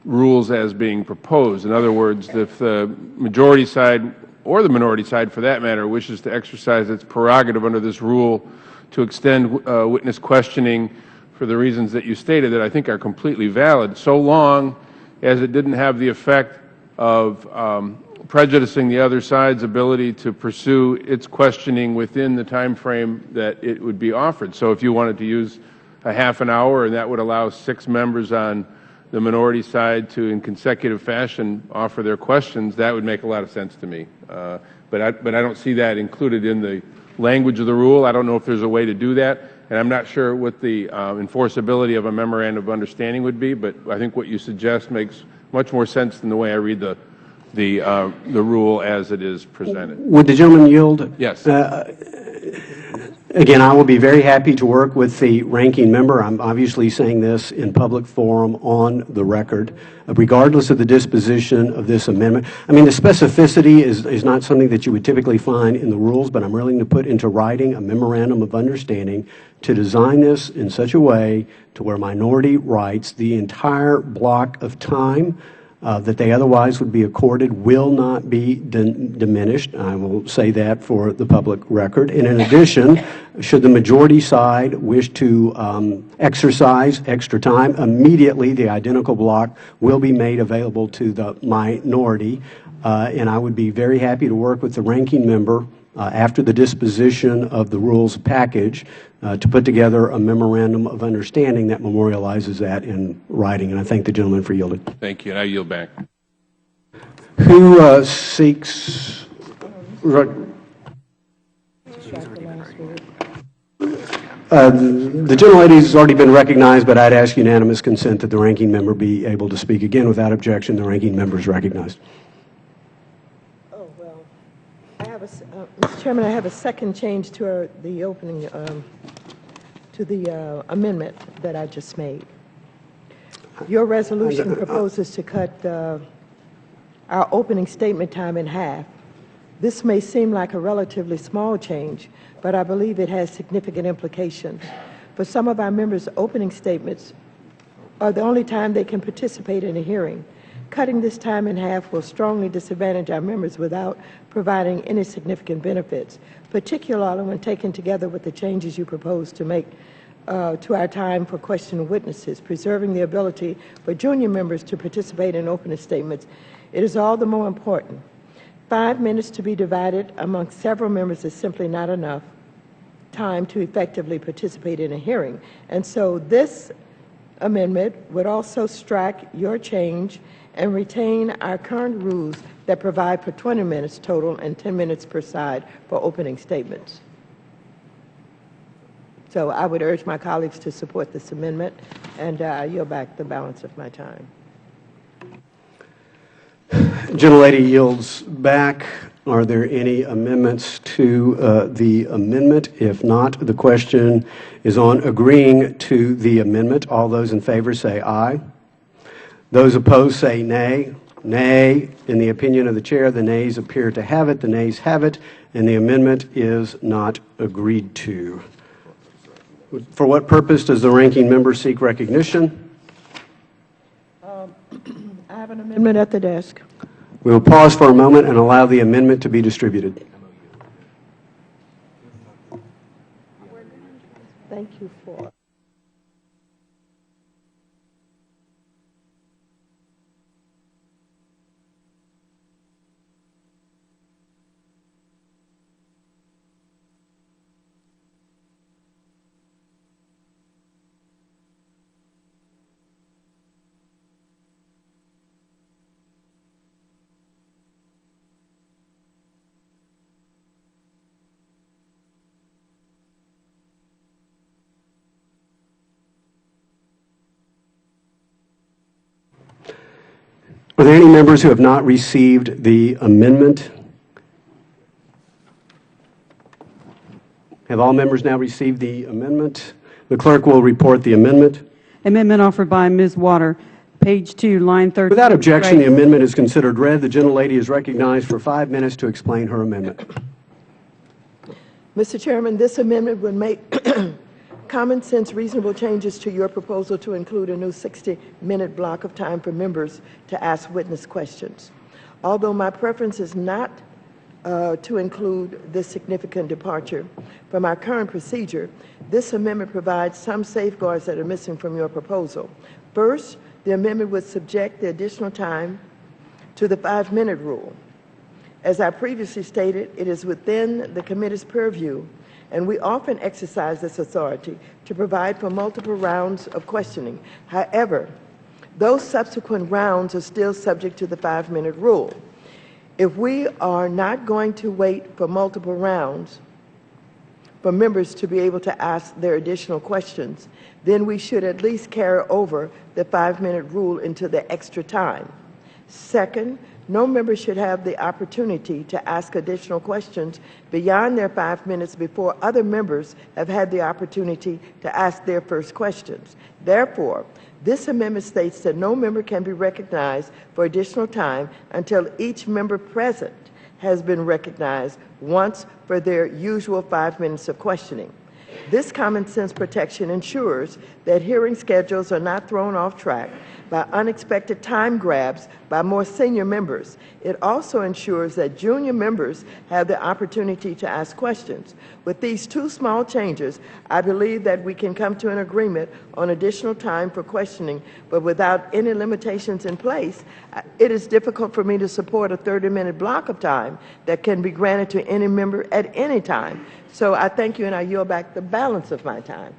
rules as being proposed. In other words, if the majority side, or the minority side for that matter, wishes to exercise its prerogative under this rule to extend witness questioning for the reasons that you stated that I think are completely valid, so long as it didn't have the effect of prejudicing the other side's ability to pursue its questioning within the time frame that it would be offered. So if you wanted to use a half an hour, and that would allow 6 members on the minority side to, in consecutive fashion, offer their questions, that would make a lot of sense to me. But I don't see that included in the language of the rule. I don't know if there's a way to do that, and I'm not sure what the enforceability of a memorandum of understanding would be, but I think what you suggest makes much more sense than the way I read the rule as it is presented. Would the gentleman yield? Yes. Again, I will be very happy to work with the ranking member. I'm obviously saying this in public forum on the record, regardless of the disposition of this amendment. I mean, the specificity is not something that you would typically find in the rules, but I'm willing to put into writing a memorandum of understanding to design this in such a way to where minority rights, the entire block of time that they otherwise would be accorded, will not be diminished. I will say that for the public record. And in addition, should the majority side wish to exercise extra time, immediately the identical block will be made available to the minority. and I would be very happy to work with the ranking member after the disposition of the rules package to put together a memorandum of understanding that memorializes that in writing. And I thank the gentleman for yielding. Thank you, and I yield back. Who seeks? The gentlelady has already been recognized, but I'd ask unanimous consent that the ranking member be able to speak again. Without objection, the ranking member is recognized. Oh, well, Mr. Chairman, I have a second change to the opening, to the amendment that I just made. Your resolution proposes to cut our opening statement time in half. This may seem like a relatively small change, but I believe it has significant implications. For some of our members, opening statements are the only time they can participate in a hearing. Cutting this time in half will strongly disadvantage our members without providing any significant benefits, particularly when taken together with the changes you propose to make to our time for questioning witnesses, preserving the ability for junior members to participate in opening statements. It is all the more important. 5 minutes to be divided among several members is simply not enough time to effectively participate in a hearing. And so this amendment would also strike your change and retain our current rules that provide for 20 minutes total and 10 minutes per side for opening statements. So I would urge my colleagues to support this amendment, and I yield back the balance of my time. Gentlelady yields back. Are there any amendments to the amendment? If not, the question is on agreeing to the amendment. All those in favor say aye. Those opposed say nay. Nay. In the opinion of the chair, the nays appear to have it. The nays have it, and the amendment is not agreed to. For what purpose does the ranking member seek recognition? I have an amendment at the desk. We will pause for a moment and allow the amendment to be distributed. Thank you for. Are there any members who have not received the amendment? Have all members now received the amendment? The clerk will report the amendment. Amendment offered by Ms. Water, page 2, line 13. Without objection, the amendment is considered read. The gentlelady is recognized for 5 minutes to explain her amendment. Mr. Chairman, this amendment would make common sense, reasonable changes to your proposal to include a new 60-minute block of time for members to ask witness questions. Although my preference is not to include this significant departure from our current procedure, this amendment provides some safeguards that are missing from your proposal. First, the amendment would subject the additional time to the 5-minute rule. As I previously stated, it is within the committee's purview, and we often exercise this authority to provide for multiple rounds of questioning. However, those subsequent rounds are still subject to the 5-minute rule. If we are not going to wait for multiple rounds for members to be able to ask their additional questions, then we should at least carry over the 5-minute rule into the extra time. Second, no member should have the opportunity to ask additional questions beyond their 5 minutes before other members have had the opportunity to ask their first questions. Therefore, this amendment states that no member can be recognized for additional time until each member present has been recognized once for their usual 5 minutes of questioning. This common sense protection ensures that hearing schedules are not thrown off track by unexpected time grabs by more senior members. It also ensures that junior members have the opportunity to ask questions. With these two small changes, I believe that we can come to an agreement on additional time for questioning, but without any limitations in place, it is difficult for me to support a 30-minute block of time that can be granted to any member at any time. So I thank you, and I yield back the balance of my time.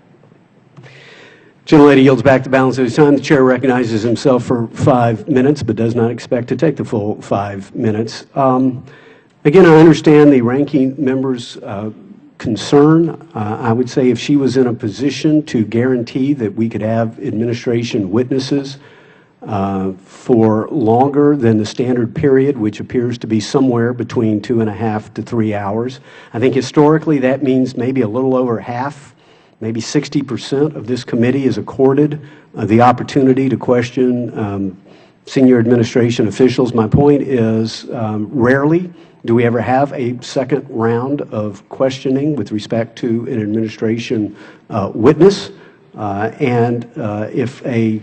Gentlelady yields back the balance of his time. The chair recognizes himself for 5 minutes, but does not expect to take the full 5 minutes. Again, I understand the ranking member's concern. I would say if she was in a position to guarantee that we could have administration witnesses for longer than the standard period, which appears to be somewhere between 2.5 to 3 hours. I think historically that means maybe a little over half, maybe 60% of this committee is accorded the opportunity to question senior administration officials. My point is rarely do we ever have a second round of questioning with respect to an administration witness. If a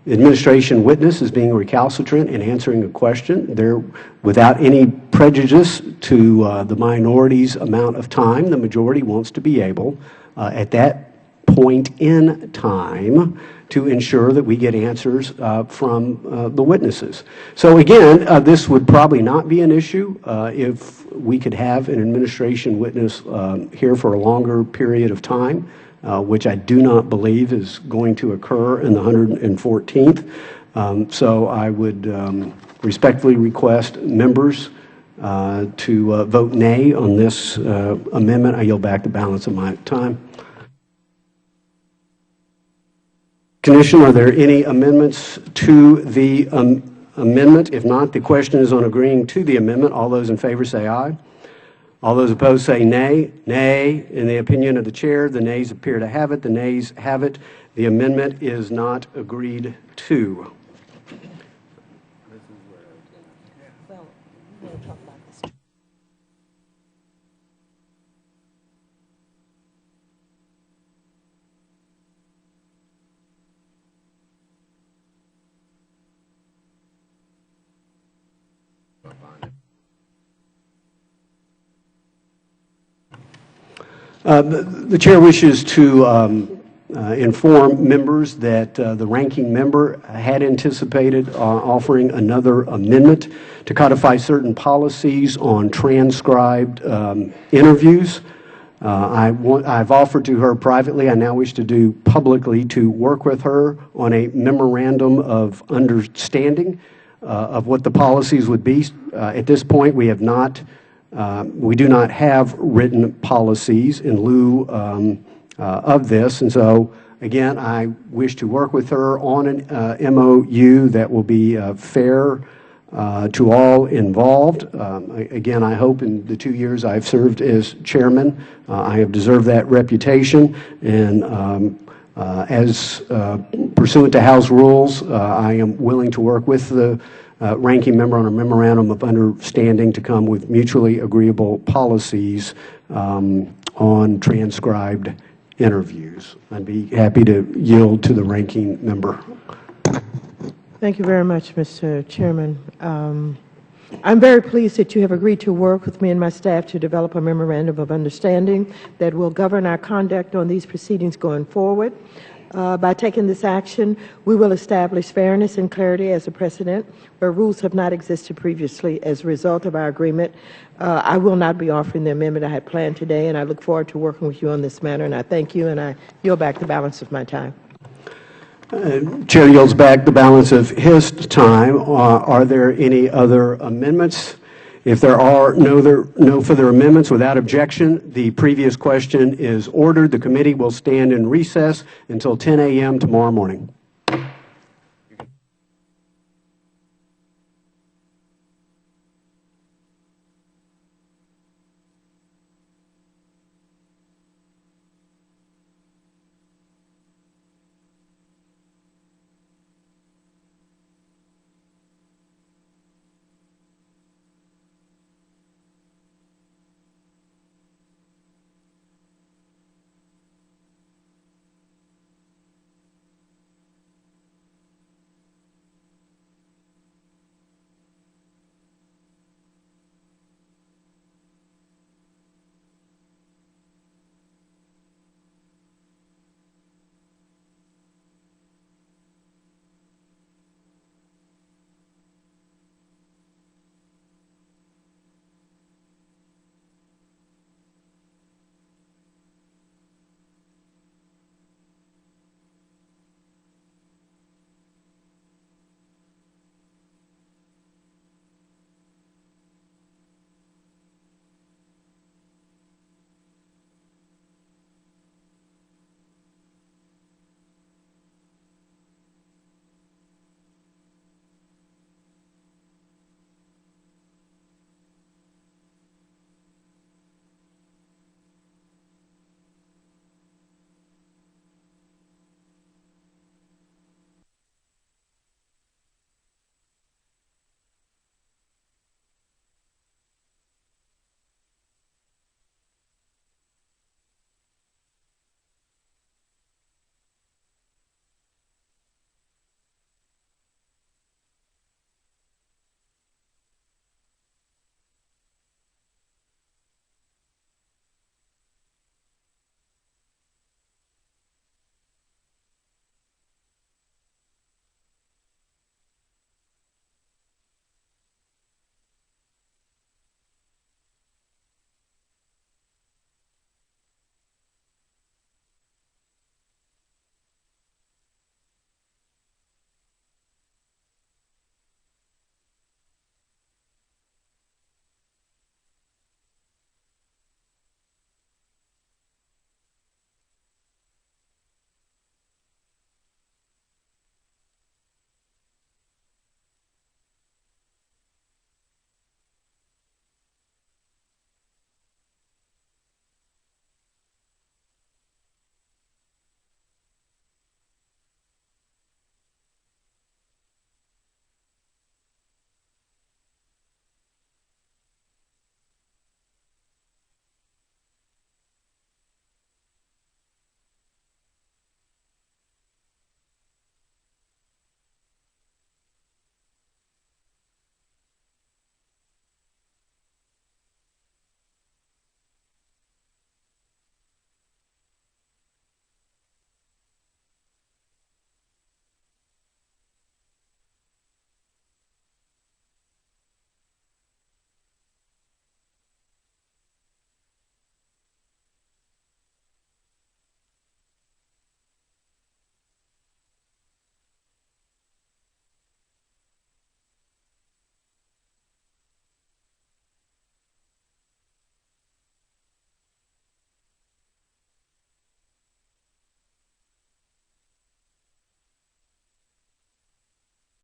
administration witness is being recalcitrant in answering a question, they're without any prejudice to the minority's amount of time, the majority wants to be able at that point in time to ensure that we get answers from the witnesses. So again, this would probably not be an issue if we could have an administration witness here for a longer period of time, which I do not believe is going to occur in the 114th. So I would respectfully request members to vote nay on this amendment. I yield back the balance of my time. Commission, are there any amendments to the amendment? If not, the question is on agreeing to the amendment. All those in favor say aye. All those opposed say nay. Nay. In the opinion of the chair, the nays appear to have it. The nays have it. The amendment is not agreed to. The chair wishes to inform members that the ranking member had anticipated offering another amendment to codify certain policies on transcribed interviews. I've offered to her privately, I now wish to do publicly, to work with her on a memorandum of understanding of what the policies would be. At this point, we have not we do not have written policies in lieu of this, and so again, I wish to work with her on an MOU that will be fair to all involved. Again, I hope in the 2 years I've served as chairman, I have deserved that reputation, and as pursuant to House rules, I am willing to work with the ranking member on a memorandum of understanding to come with mutually agreeable policies on transcribed interviews. I'd be happy to yield to the ranking member. Thank you very much, Mr. Chairman. I'm very pleased that you have agreed to work with me and my staff to develop a memorandum of understanding that will govern our conduct on these proceedings going forward. By taking this action, we will establish fairness and clarity as a precedent where rules have not existed previously. As a result of our agreement, I will not be offering the amendment I had planned today, and I look forward to working with you on this matter, and I thank you, and I yield back the balance of my time. Chair yields back the balance of his time. Are there any other amendments? If there are no further amendments, without objection, the previous question is ordered. The committee will stand in recess until 10 a.m. tomorrow morning.